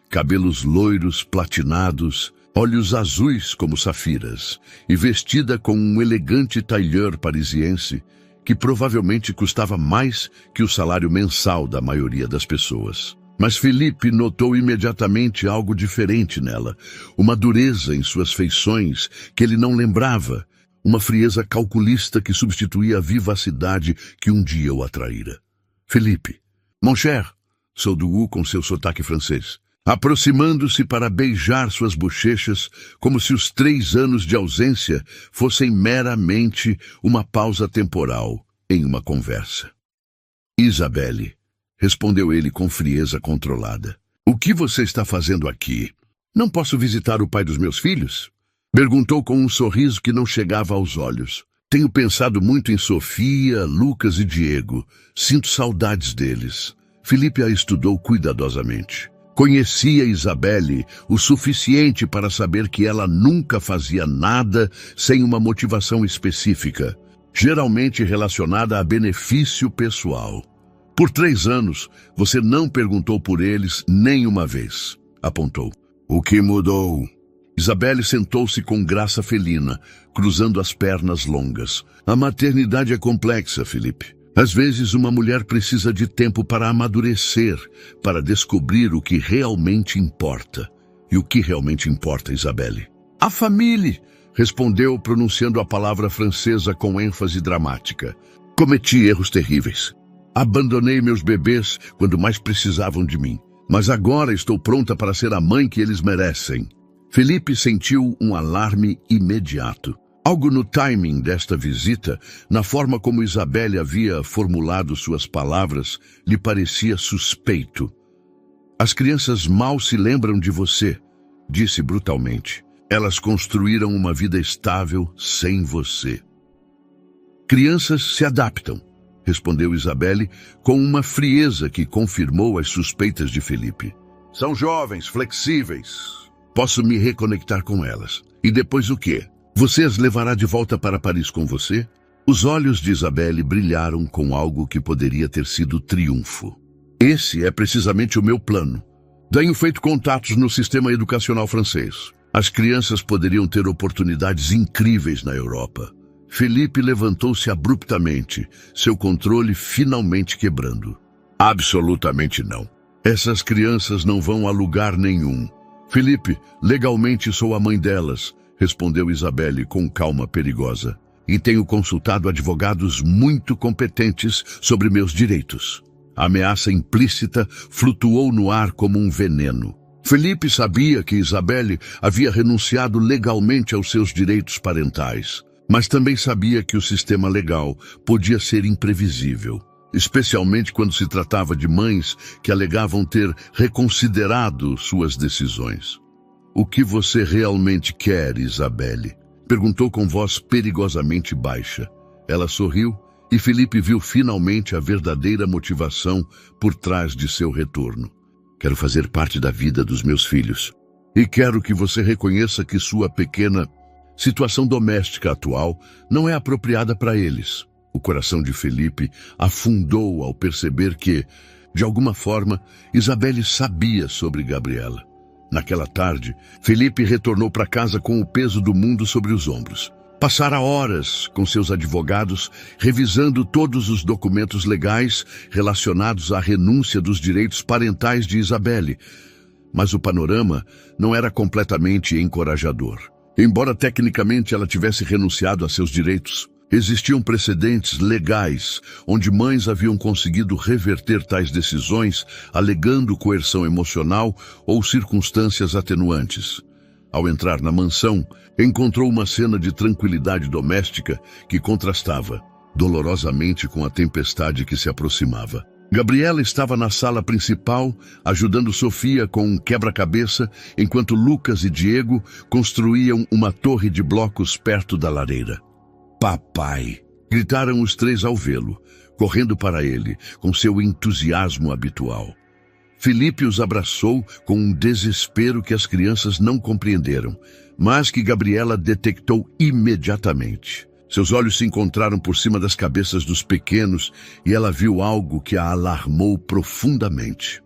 Speaker 1: Cabelos loiros platinados, olhos azuis como safiras, e vestida com um elegante tailleur parisiense que provavelmente custava mais que o salário mensal da maioria das pessoas. Mas Felipe notou imediatamente algo diferente nela, uma dureza em suas feições que ele não lembrava, uma frieza calculista que substituía a vivacidade que um dia o atraíra. Felipe, mon cher, saudou com seu sotaque francês, aproximando-se para beijar suas bochechas como se os 3 anos de ausência fossem meramente uma pausa temporal em uma conversa. Isabelle, respondeu ele com frieza controlada. O que você está fazendo aqui? Não posso visitar o pai dos meus filhos? Perguntou com um sorriso que não chegava aos olhos. Tenho pensado muito em Sofia, Lucas e Diego. Sinto saudades deles. Felipe a estudou cuidadosamente. Conhecia Isabelle o suficiente para saber que ela nunca fazia nada sem uma motivação específica, geralmente relacionada a benefício pessoal. Por 3 anos, você não perguntou por eles nem uma vez. Apontou. O que mudou? Isabelle sentou-se com graça felina, cruzando as pernas longas. A maternidade é complexa, Felipe. Às vezes uma mulher precisa de tempo para amadurecer, para descobrir o que realmente importa. E o que realmente importa, Isabelle? A família, respondeu pronunciando a palavra francesa com ênfase dramática. Cometi erros terríveis. Abandonei meus bebês quando mais precisavam de mim. Mas agora estou pronta para ser a mãe que eles merecem. Felipe sentiu um alarme imediato. Algo no timing desta visita, na forma como Isabelle havia formulado suas palavras, lhe parecia suspeito. As crianças mal se lembram de você, disse brutalmente. Elas construíram uma vida estável sem você. Crianças se adaptam, respondeu Isabelle com uma frieza que confirmou as suspeitas de Felipe. São jovens, flexíveis. Posso me reconectar com elas. E depois o quê? Você as levará de volta para Paris com você? Os olhos de Isabelle brilharam com algo que poderia ter sido triunfo. Esse é precisamente o meu plano. Tenho feito contatos no sistema educacional francês. As crianças poderiam ter oportunidades incríveis na Europa. Felipe levantou-se abruptamente, seu controle finalmente quebrando. Absolutamente não. Essas crianças não vão a lugar nenhum. Felipe, legalmente sou a mãe delas, respondeu Isabelle com calma perigosa. E tenho consultado advogados muito competentes sobre meus direitos. A ameaça implícita flutuou no ar como um veneno. Felipe sabia que Isabelle havia renunciado legalmente aos seus direitos parentais, mas também sabia que o sistema legal podia ser imprevisível, especialmente quando se tratava de mães que alegavam ter reconsiderado suas decisões. O que você realmente quer, Isabelle? Perguntou com voz perigosamente baixa. Ela sorriu e Felipe viu finalmente a verdadeira motivação por trás de seu retorno. Quero fazer parte da vida dos meus filhos. E quero que você reconheça que sua pequena situação doméstica atual não é apropriada para eles. O coração de Felipe afundou ao perceber que, de alguma forma, Isabelle sabia sobre Gabriela. Naquela tarde, Felipe retornou para casa com o peso do mundo sobre os ombros. Passara horas com seus advogados, revisando todos os documentos legais relacionados à renúncia dos direitos parentais de Isabelle. Mas o panorama não era completamente encorajador. Embora tecnicamente ela tivesse renunciado a seus direitos, existiam precedentes legais onde mães haviam conseguido reverter tais decisões alegando coerção emocional ou circunstâncias atenuantes. Ao entrar na mansão, encontrou uma cena de tranquilidade doméstica que contrastava dolorosamente com a tempestade que se aproximava. Gabriela estava na sala principal, ajudando Sofia com um quebra-cabeça, enquanto Lucas e Diego construíam uma torre de blocos perto da lareira. Papai! Gritaram os 3 ao vê-lo, correndo para ele, com seu entusiasmo habitual. Felipe os abraçou com um desespero que as crianças não compreenderam, mas que Gabriela detectou imediatamente. Seus olhos se encontraram por cima das cabeças dos pequenos e ela viu algo que a alarmou profundamente.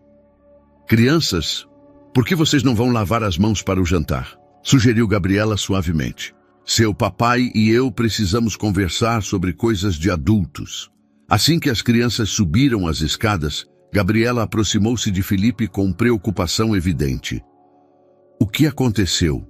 Speaker 1: Crianças, por que vocês não vão lavar as mãos para o jantar? Sugeriu Gabriela suavemente. Seu papai e eu precisamos conversar sobre coisas de adultos. Assim que as crianças subiram as escadas, Gabriela aproximou-se de Felipe com preocupação evidente. O que aconteceu?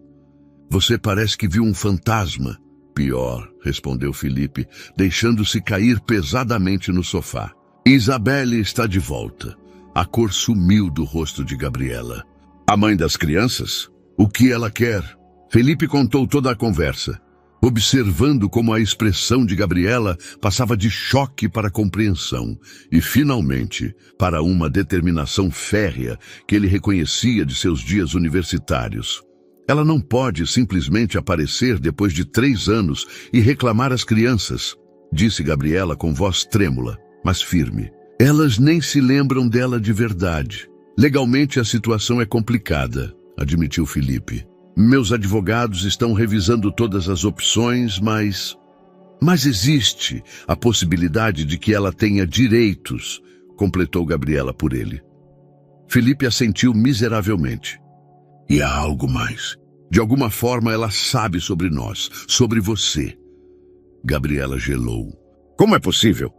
Speaker 1: Você parece que viu um fantasma. Pior, respondeu Felipe, deixando-se cair pesadamente no sofá. Isabelle está de volta. A cor sumiu do rosto de Gabriela. A mãe das crianças? O que ela quer? Felipe contou toda a conversa, observando como a expressão de Gabriela passava de choque para compreensão e, finalmente, para uma determinação férrea que ele reconhecia de seus dias universitários. Ela não pode simplesmente aparecer depois de 3 anos e reclamar as crianças, disse Gabriela com voz trêmula, mas firme. Elas nem se lembram dela de verdade. Legalmente a situação é complicada, admitiu Felipe. Meus advogados estão revisando todas as opções, mas existe a possibilidade de que ela tenha direitos, completou Gabriela por ele. Felipe assentiu miseravelmente. E há algo mais. De alguma forma ela sabe sobre nós, sobre você. Gabriela gelou. Como é possível?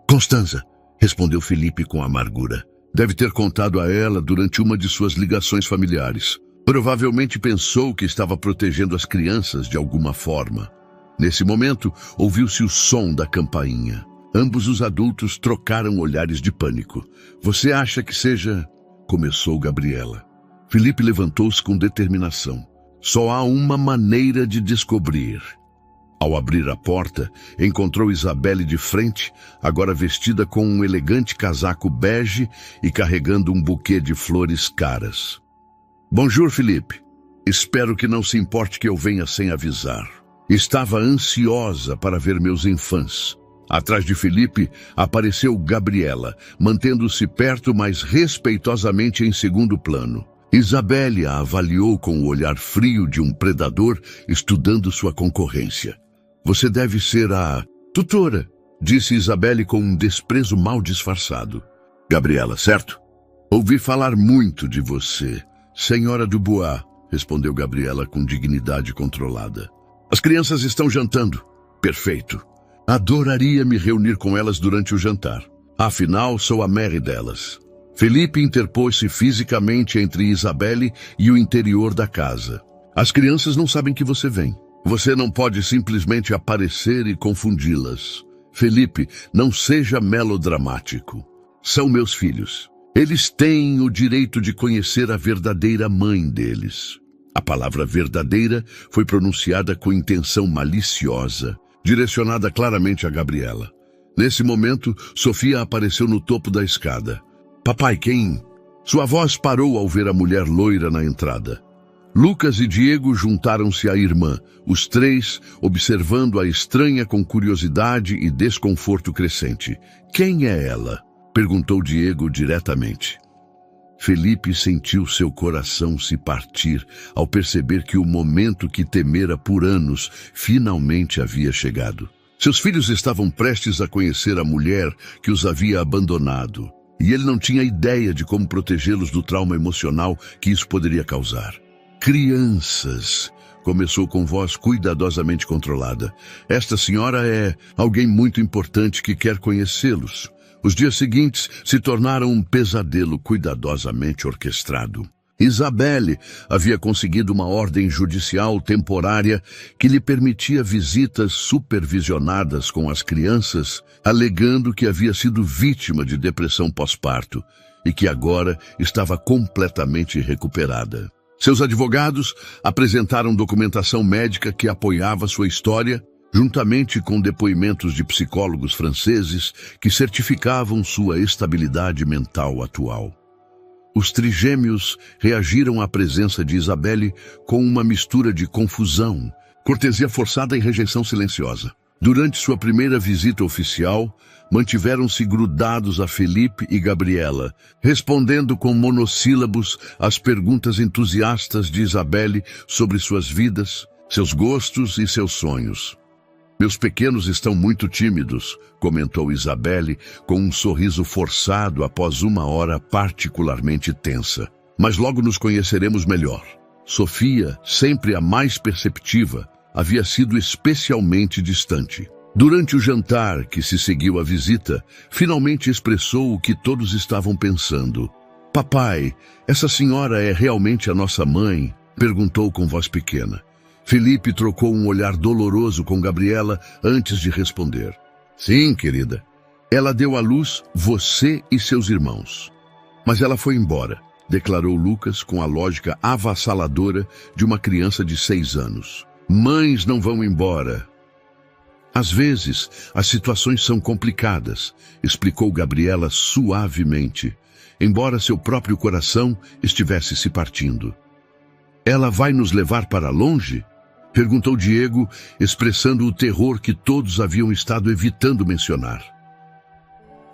Speaker 1: Constanza, respondeu Felipe com amargura. Deve ter contado a ela durante uma de suas ligações familiares. Provavelmente pensou que estava protegendo as crianças de alguma forma. Nesse momento, ouviu-se o som da campainha. Ambos os adultos trocaram olhares de pânico. Você acha que seja... Começou Gabriela. Felipe levantou-se com determinação. Só há uma maneira de descobrir. Ao abrir a porta, encontrou Isabelle de frente, agora vestida com um elegante casaco bege e carregando um buquê de flores caras. Bonjour, Felipe. Espero que não se importe que eu venha sem avisar. Estava ansiosa para ver meus enfants. Atrás de Felipe apareceu Gabriela, mantendo-se perto, mas respeitosamente em segundo plano. Isabelle a avaliou com o olhar frio de um predador estudando sua concorrência. Você deve ser a tutora, disse Isabelle com um desprezo mal disfarçado. Gabriela, certo? Ouvi falar muito de você. Senhora Dubois, respondeu Gabriela com dignidade controlada. As crianças estão jantando. Perfeito. Adoraria me reunir com elas durante o jantar. Afinal, sou a Mary delas. Felipe interpôs-se fisicamente entre Isabelle e o interior da casa. As crianças não sabem que você vem. Você não pode simplesmente aparecer e confundi-las. Felipe, não seja melodramático. São meus filhos. Eles têm o direito de conhecer a verdadeira mãe deles. A palavra verdadeira foi pronunciada com intenção maliciosa, direcionada claramente a Gabriela. Nesse momento, Sofia apareceu no topo da escada. Papai, quem? Sua voz parou ao ver a mulher loira na entrada. Lucas e Diego juntaram-se à irmã, os três observando a estranha com curiosidade e desconforto crescente. Quem é ela? Perguntou Diego diretamente. Felipe sentiu seu coração se partir ao perceber que o momento que temera por anos finalmente havia chegado. Seus filhos estavam prestes a conhecer a mulher que os havia abandonado, e ele não tinha ideia de como protegê-los do trauma emocional que isso poderia causar. Crianças, começou com voz cuidadosamente controlada. Esta senhora é alguém muito importante que quer conhecê-los. Os dias seguintes se tornaram um pesadelo cuidadosamente orquestrado. Isabelle havia conseguido uma ordem judicial temporária que lhe permitia visitas supervisionadas com as crianças, alegando que havia sido vítima de depressão pós-parto e que agora estava completamente recuperada. Seus advogados apresentaram documentação médica que apoiava sua história, juntamente com depoimentos de psicólogos franceses que certificavam sua estabilidade mental atual. Os trigêmeos reagiram à presença de Isabelle com uma mistura de confusão, cortesia forçada e rejeição silenciosa. Durante sua primeira visita oficial, mantiveram-se grudados a Felipe e Gabriela, respondendo com monossílabos às perguntas entusiastas de Isabelle sobre suas vidas, seus gostos e seus sonhos. Meus pequenos estão muito tímidos, comentou Isabelle com um sorriso forçado após uma hora particularmente tensa. Mas logo nos conheceremos melhor. Sofia, sempre a mais perceptiva, havia sido especialmente distante. Durante o jantar que se seguiu à visita, finalmente expressou o que todos estavam pensando. Papai, essa senhora é realmente a nossa mãe? Perguntou com voz pequena. Felipe trocou um olhar doloroso com Gabriela antes de responder. Sim, querida. Ela deu à luz você e seus irmãos. Mas ela foi embora, declarou Lucas com a lógica avassaladora de uma criança de 6 anos. Mães não vão embora. Às vezes, as situações são complicadas, explicou Gabriela suavemente, embora seu próprio coração estivesse se partindo. Ela vai nos levar para longe? Perguntou Diego, expressando o terror que todos haviam estado evitando mencionar.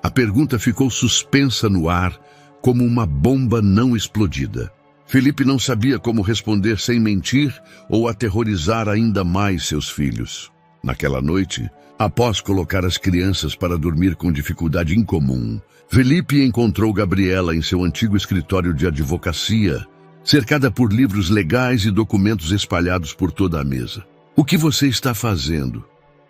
Speaker 1: A pergunta ficou suspensa no ar, como uma bomba não explodida. Felipe não sabia como responder sem mentir ou aterrorizar ainda mais seus filhos. Naquela noite, após colocar as crianças para dormir com dificuldade incomum, Felipe encontrou Gabriela em seu antigo escritório de advocacia, cercada por livros legais e documentos espalhados por toda a mesa. "O que você está fazendo?"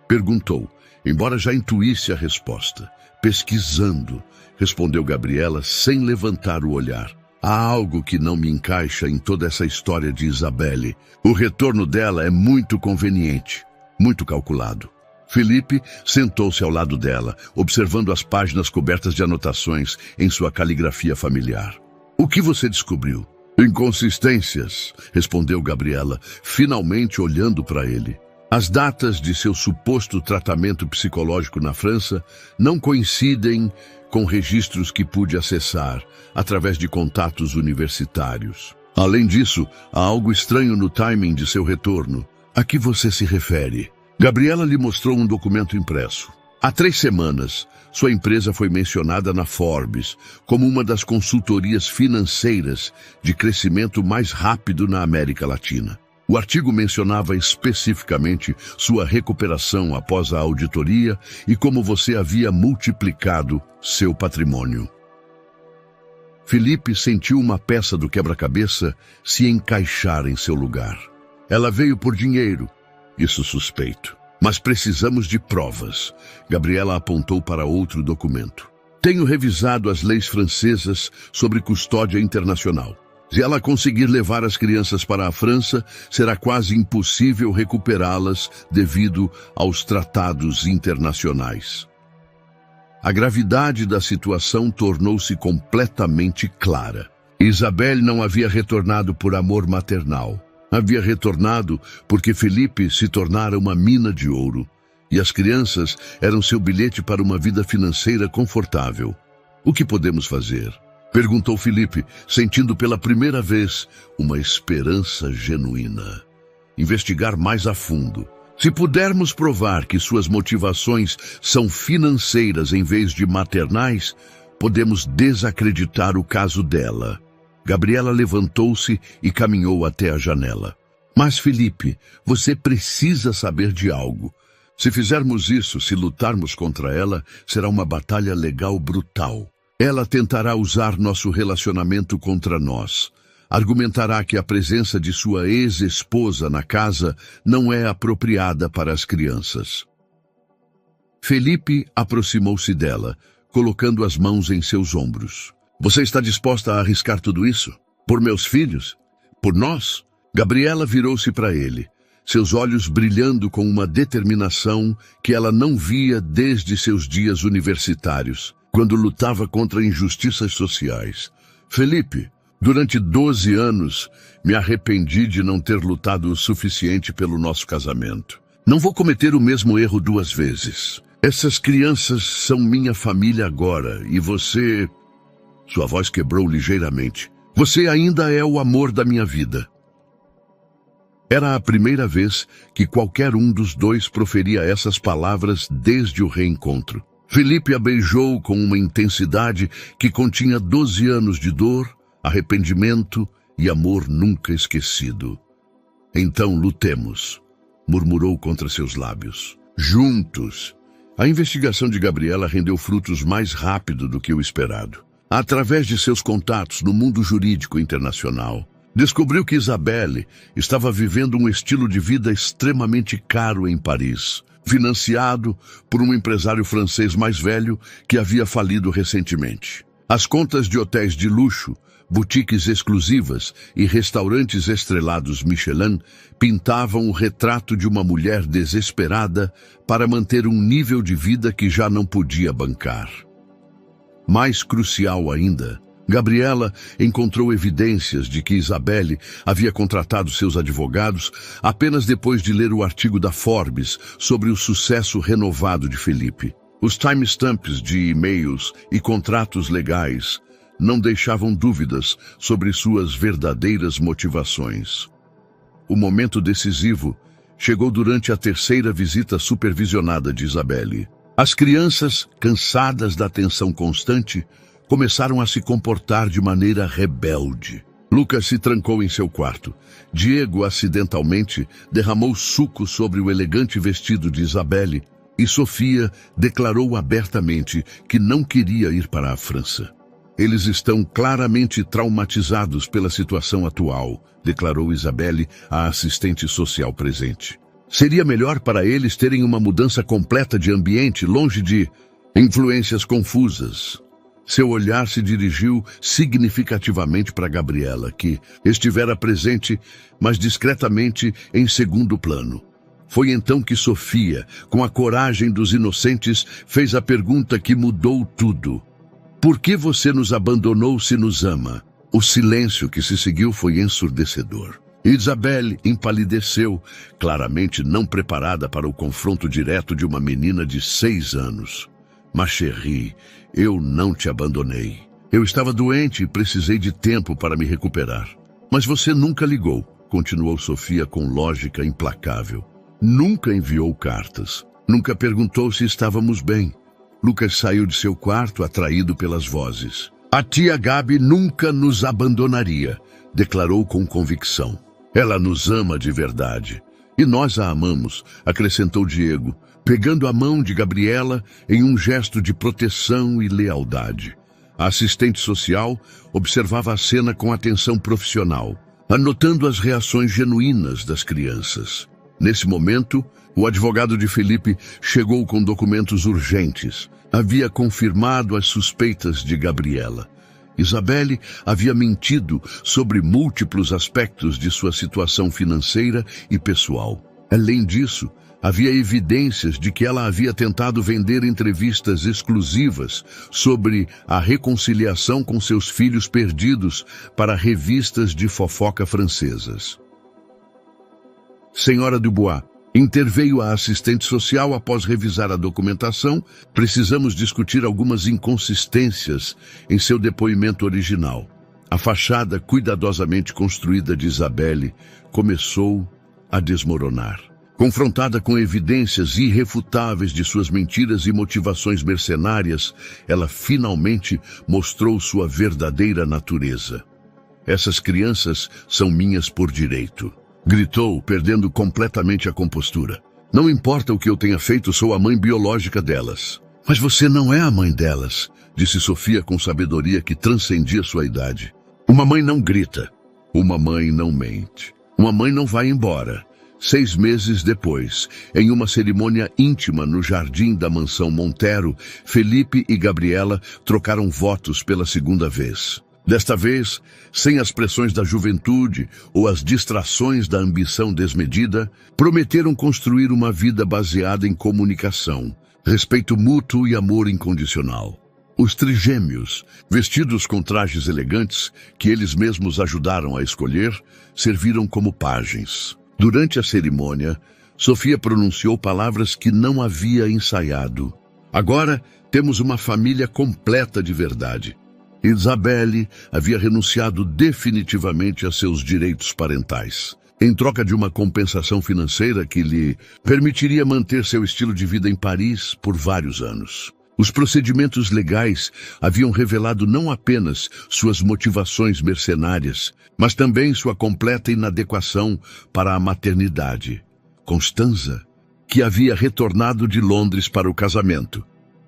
Speaker 1: perguntou, embora já intuísse a resposta. "Pesquisando", respondeu Gabriela sem levantar o olhar. "Há algo que não me encaixa em toda essa história de Isabelle. O retorno dela é muito conveniente, muito calculado." Felipe sentou-se ao lado dela, observando as páginas cobertas de anotações em sua caligrafia familiar. "O que você descobriu?" "Inconsistências", respondeu Gabriela, finalmente olhando para ele. As datas de seu suposto tratamento psicológico na França não coincidem com registros que pude acessar através de contatos universitários. Além disso, há algo estranho no timing de seu retorno. "A que você se refere?" Gabriela lhe mostrou um documento impresso. Há 3 semanas, sua empresa foi mencionada na Forbes como uma das consultorias financeiras de crescimento mais rápido na América Latina. O artigo mencionava especificamente sua recuperação após a auditoria e como você havia multiplicado seu patrimônio. Felipe sentiu uma peça do quebra-cabeça se encaixar em seu lugar. "Ela veio por dinheiro. Isso suspeito. Mas precisamos de provas." Gabriela apontou para outro documento. "Tenho revisado as leis francesas sobre custódia internacional. Se ela conseguir levar as crianças para a França, será quase impossível recuperá-las devido aos tratados internacionais." A gravidade da situação tornou-se completamente clara. Isabelle não havia retornado por amor maternal. Havia retornado porque Felipe se tornara uma mina de ouro, e as crianças eram seu bilhete para uma vida financeira confortável. "O que podemos fazer?" perguntou Felipe, sentindo pela primeira vez uma esperança genuína. "Investigar mais a fundo. Se pudermos provar que suas motivações são financeiras em vez de maternais, podemos desacreditar o caso dela." Gabriela levantou-se e caminhou até a janela. "Mas, Felipe, você precisa saber de algo. Se fizermos isso, se lutarmos contra ela, será uma batalha legal brutal. Ela tentará usar nosso relacionamento contra nós. Argumentará que a presença de sua ex-esposa na casa não é apropriada para as crianças." Felipe aproximou-se dela, colocando as mãos em seus ombros. "Você está disposta a arriscar tudo isso? Por meus filhos? Por nós?" Gabriela virou-se para ele, seus olhos brilhando com uma determinação que ela não via desde seus dias universitários, quando lutava contra injustiças sociais. "Felipe, durante 12 anos, me arrependi de não ter lutado o suficiente pelo nosso casamento. Não vou cometer o mesmo erro 2 vezes. Essas crianças são minha família agora, e você..." Sua voz quebrou ligeiramente. "Você ainda é o amor da minha vida." Era a primeira vez que qualquer um dos dois proferia essas palavras desde o reencontro. Felipe a beijou com uma intensidade que continha 12 anos de dor, arrependimento e amor nunca esquecido. "Então lutemos", murmurou contra seus lábios. "Juntos." A investigação de Gabriela rendeu frutos mais rápido do que o esperado. Através de seus contatos no mundo jurídico internacional, descobriu que Isabelle estava vivendo um estilo de vida extremamente caro em Paris, financiado por um empresário francês mais velho que havia falido recentemente. As contas de hotéis de luxo, boutiques exclusivas e restaurantes estrelados Michelin pintavam o retrato de uma mulher desesperada para manter um nível de vida que já não podia bancar. Mais crucial ainda, Gabriela encontrou evidências de que Isabelle havia contratado seus advogados apenas depois de ler o artigo da Forbes sobre o sucesso renovado de Felipe. Os timestamps de e-mails e contratos legais não deixavam dúvidas sobre suas verdadeiras motivações. O momento decisivo chegou durante a 3ª visita supervisionada de Isabelle. As crianças, cansadas da atenção constante, começaram a se comportar de maneira rebelde. Lucas se trancou em seu quarto. Diego, acidentalmente, derramou suco sobre o elegante vestido de Isabelle e Sofia declarou abertamente que não queria ir para a França. Eles estão claramente traumatizados pela situação atual, declarou Isabelle, a assistente social presente. Seria melhor para eles terem uma mudança completa de ambiente, longe de influências confusas. Seu olhar se dirigiu significativamente para Gabriela, que estivera presente, mas discretamente em segundo plano. Foi então que Sofia, com a coragem dos inocentes, fez a pergunta que mudou tudo. Por que você nos abandonou se nos ama? O silêncio que se seguiu foi ensurdecedor. Isabelle empalideceu, claramente não preparada para o confronto direto de uma menina de 6 anos. Ma chérie, eu não te abandonei. Eu estava doente e precisei de tempo para me recuperar. Mas você nunca ligou, continuou Sofia com lógica implacável. Nunca enviou cartas. Nunca perguntou se estávamos bem. Lucas saiu de seu quarto, atraído pelas vozes. A tia Gabi nunca nos abandonaria, declarou com convicção. Ela nos ama de verdade. E nós a amamos, acrescentou Diego, pegando a mão de Gabriela em um gesto de proteção e lealdade. A assistente social observava a cena com atenção profissional, anotando as reações genuínas das crianças. Nesse momento, o advogado de Felipe chegou com documentos urgentes. Havia confirmado as suspeitas de Gabriela. Isabelle havia mentido sobre múltiplos aspectos de sua situação financeira e pessoal. Além disso, havia evidências de que ela havia tentado vender entrevistas exclusivas sobre a reconciliação com seus filhos perdidos para revistas de fofoca francesas. Senhora Dubois, interveio a assistente social após revisar a documentação. Precisamos discutir algumas inconsistências em seu depoimento original. A fachada cuidadosamente construída de Isabelle começou a desmoronar. Confrontada com evidências irrefutáveis de suas mentiras e motivações mercenárias, ela finalmente mostrou sua verdadeira natureza. Essas crianças são minhas por direito. Gritou, perdendo completamente a compostura. Não importa o que eu tenha feito, sou a mãe biológica delas. Mas você não é a mãe delas, disse Sofia com sabedoria que transcendia sua idade. Uma mãe não grita. Uma mãe não mente. Uma mãe não vai embora. 6 meses depois, em uma cerimônia íntima no jardim da mansão Montero, Felipe e Gabriela trocaram votos pela segunda vez. Desta vez, sem as pressões da juventude ou as distrações da ambição desmedida, prometeram construir uma vida baseada em comunicação, respeito mútuo e amor incondicional. Os trigêmeos, vestidos com trajes elegantes que eles mesmos ajudaram a escolher, serviram como pajens. Durante a cerimônia, Sofia pronunciou palavras que não havia ensaiado. Agora temos uma família completa de verdade. Isabelle havia renunciado definitivamente a seus direitos parentais, em troca de uma compensação financeira que lhe permitiria manter seu estilo de vida em Paris por vários anos. Os procedimentos legais haviam revelado não apenas suas motivações mercenárias, mas também sua completa inadequação para a maternidade. Constanza, que havia retornado de Londres para o casamento,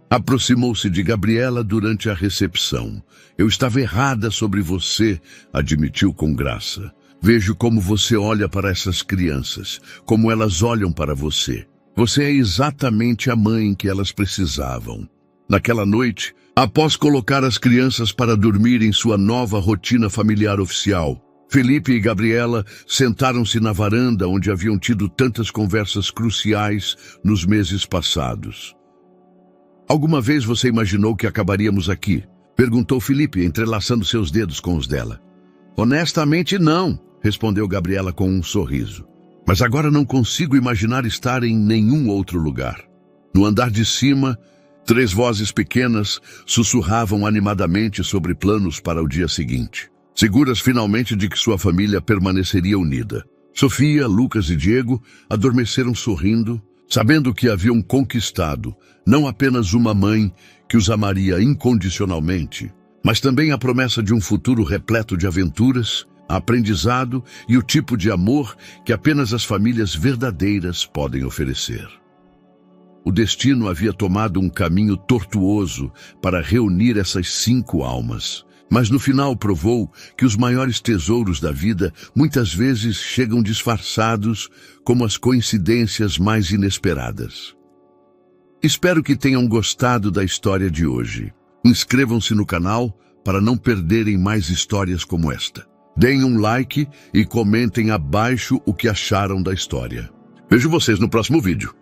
Speaker 1: aproximou-se de Gabriela durante a recepção. Eu estava errada sobre você, admitiu com graça. Vejo como você olha para essas crianças, como elas olham para você. Você é exatamente a mãe que elas precisavam. Naquela noite, após colocar as crianças para dormir em sua nova rotina familiar oficial, Felipe e Gabriela sentaram-se na varanda onde haviam tido tantas conversas cruciais nos meses passados. Alguma vez você imaginou que acabaríamos aqui? Perguntou Felipe, entrelaçando seus dedos com os dela. Honestamente, não, respondeu Gabriela com um sorriso. Mas agora não consigo imaginar estar em nenhum outro lugar. No andar de cima, 3 vozes pequenas sussurravam animadamente sobre planos para o dia seguinte, seguras finalmente de que sua família permaneceria unida. Sofia, Lucas e Diego adormeceram sorrindo, sabendo que haviam conquistado não apenas uma mãe que os amaria incondicionalmente, mas também a promessa de um futuro repleto de aventuras aprendizado e o tipo de amor que apenas as famílias verdadeiras podem oferecer. O destino havia tomado um caminho tortuoso para reunir essas 5 almas, mas no final provou que os maiores tesouros da vida muitas vezes chegam disfarçados como as coincidências mais inesperadas. Espero que tenham gostado da história de hoje. Inscrevam-se no canal para não perderem mais histórias como esta. Deem um like e comentem abaixo o que acharam da história. Vejo vocês no próximo vídeo.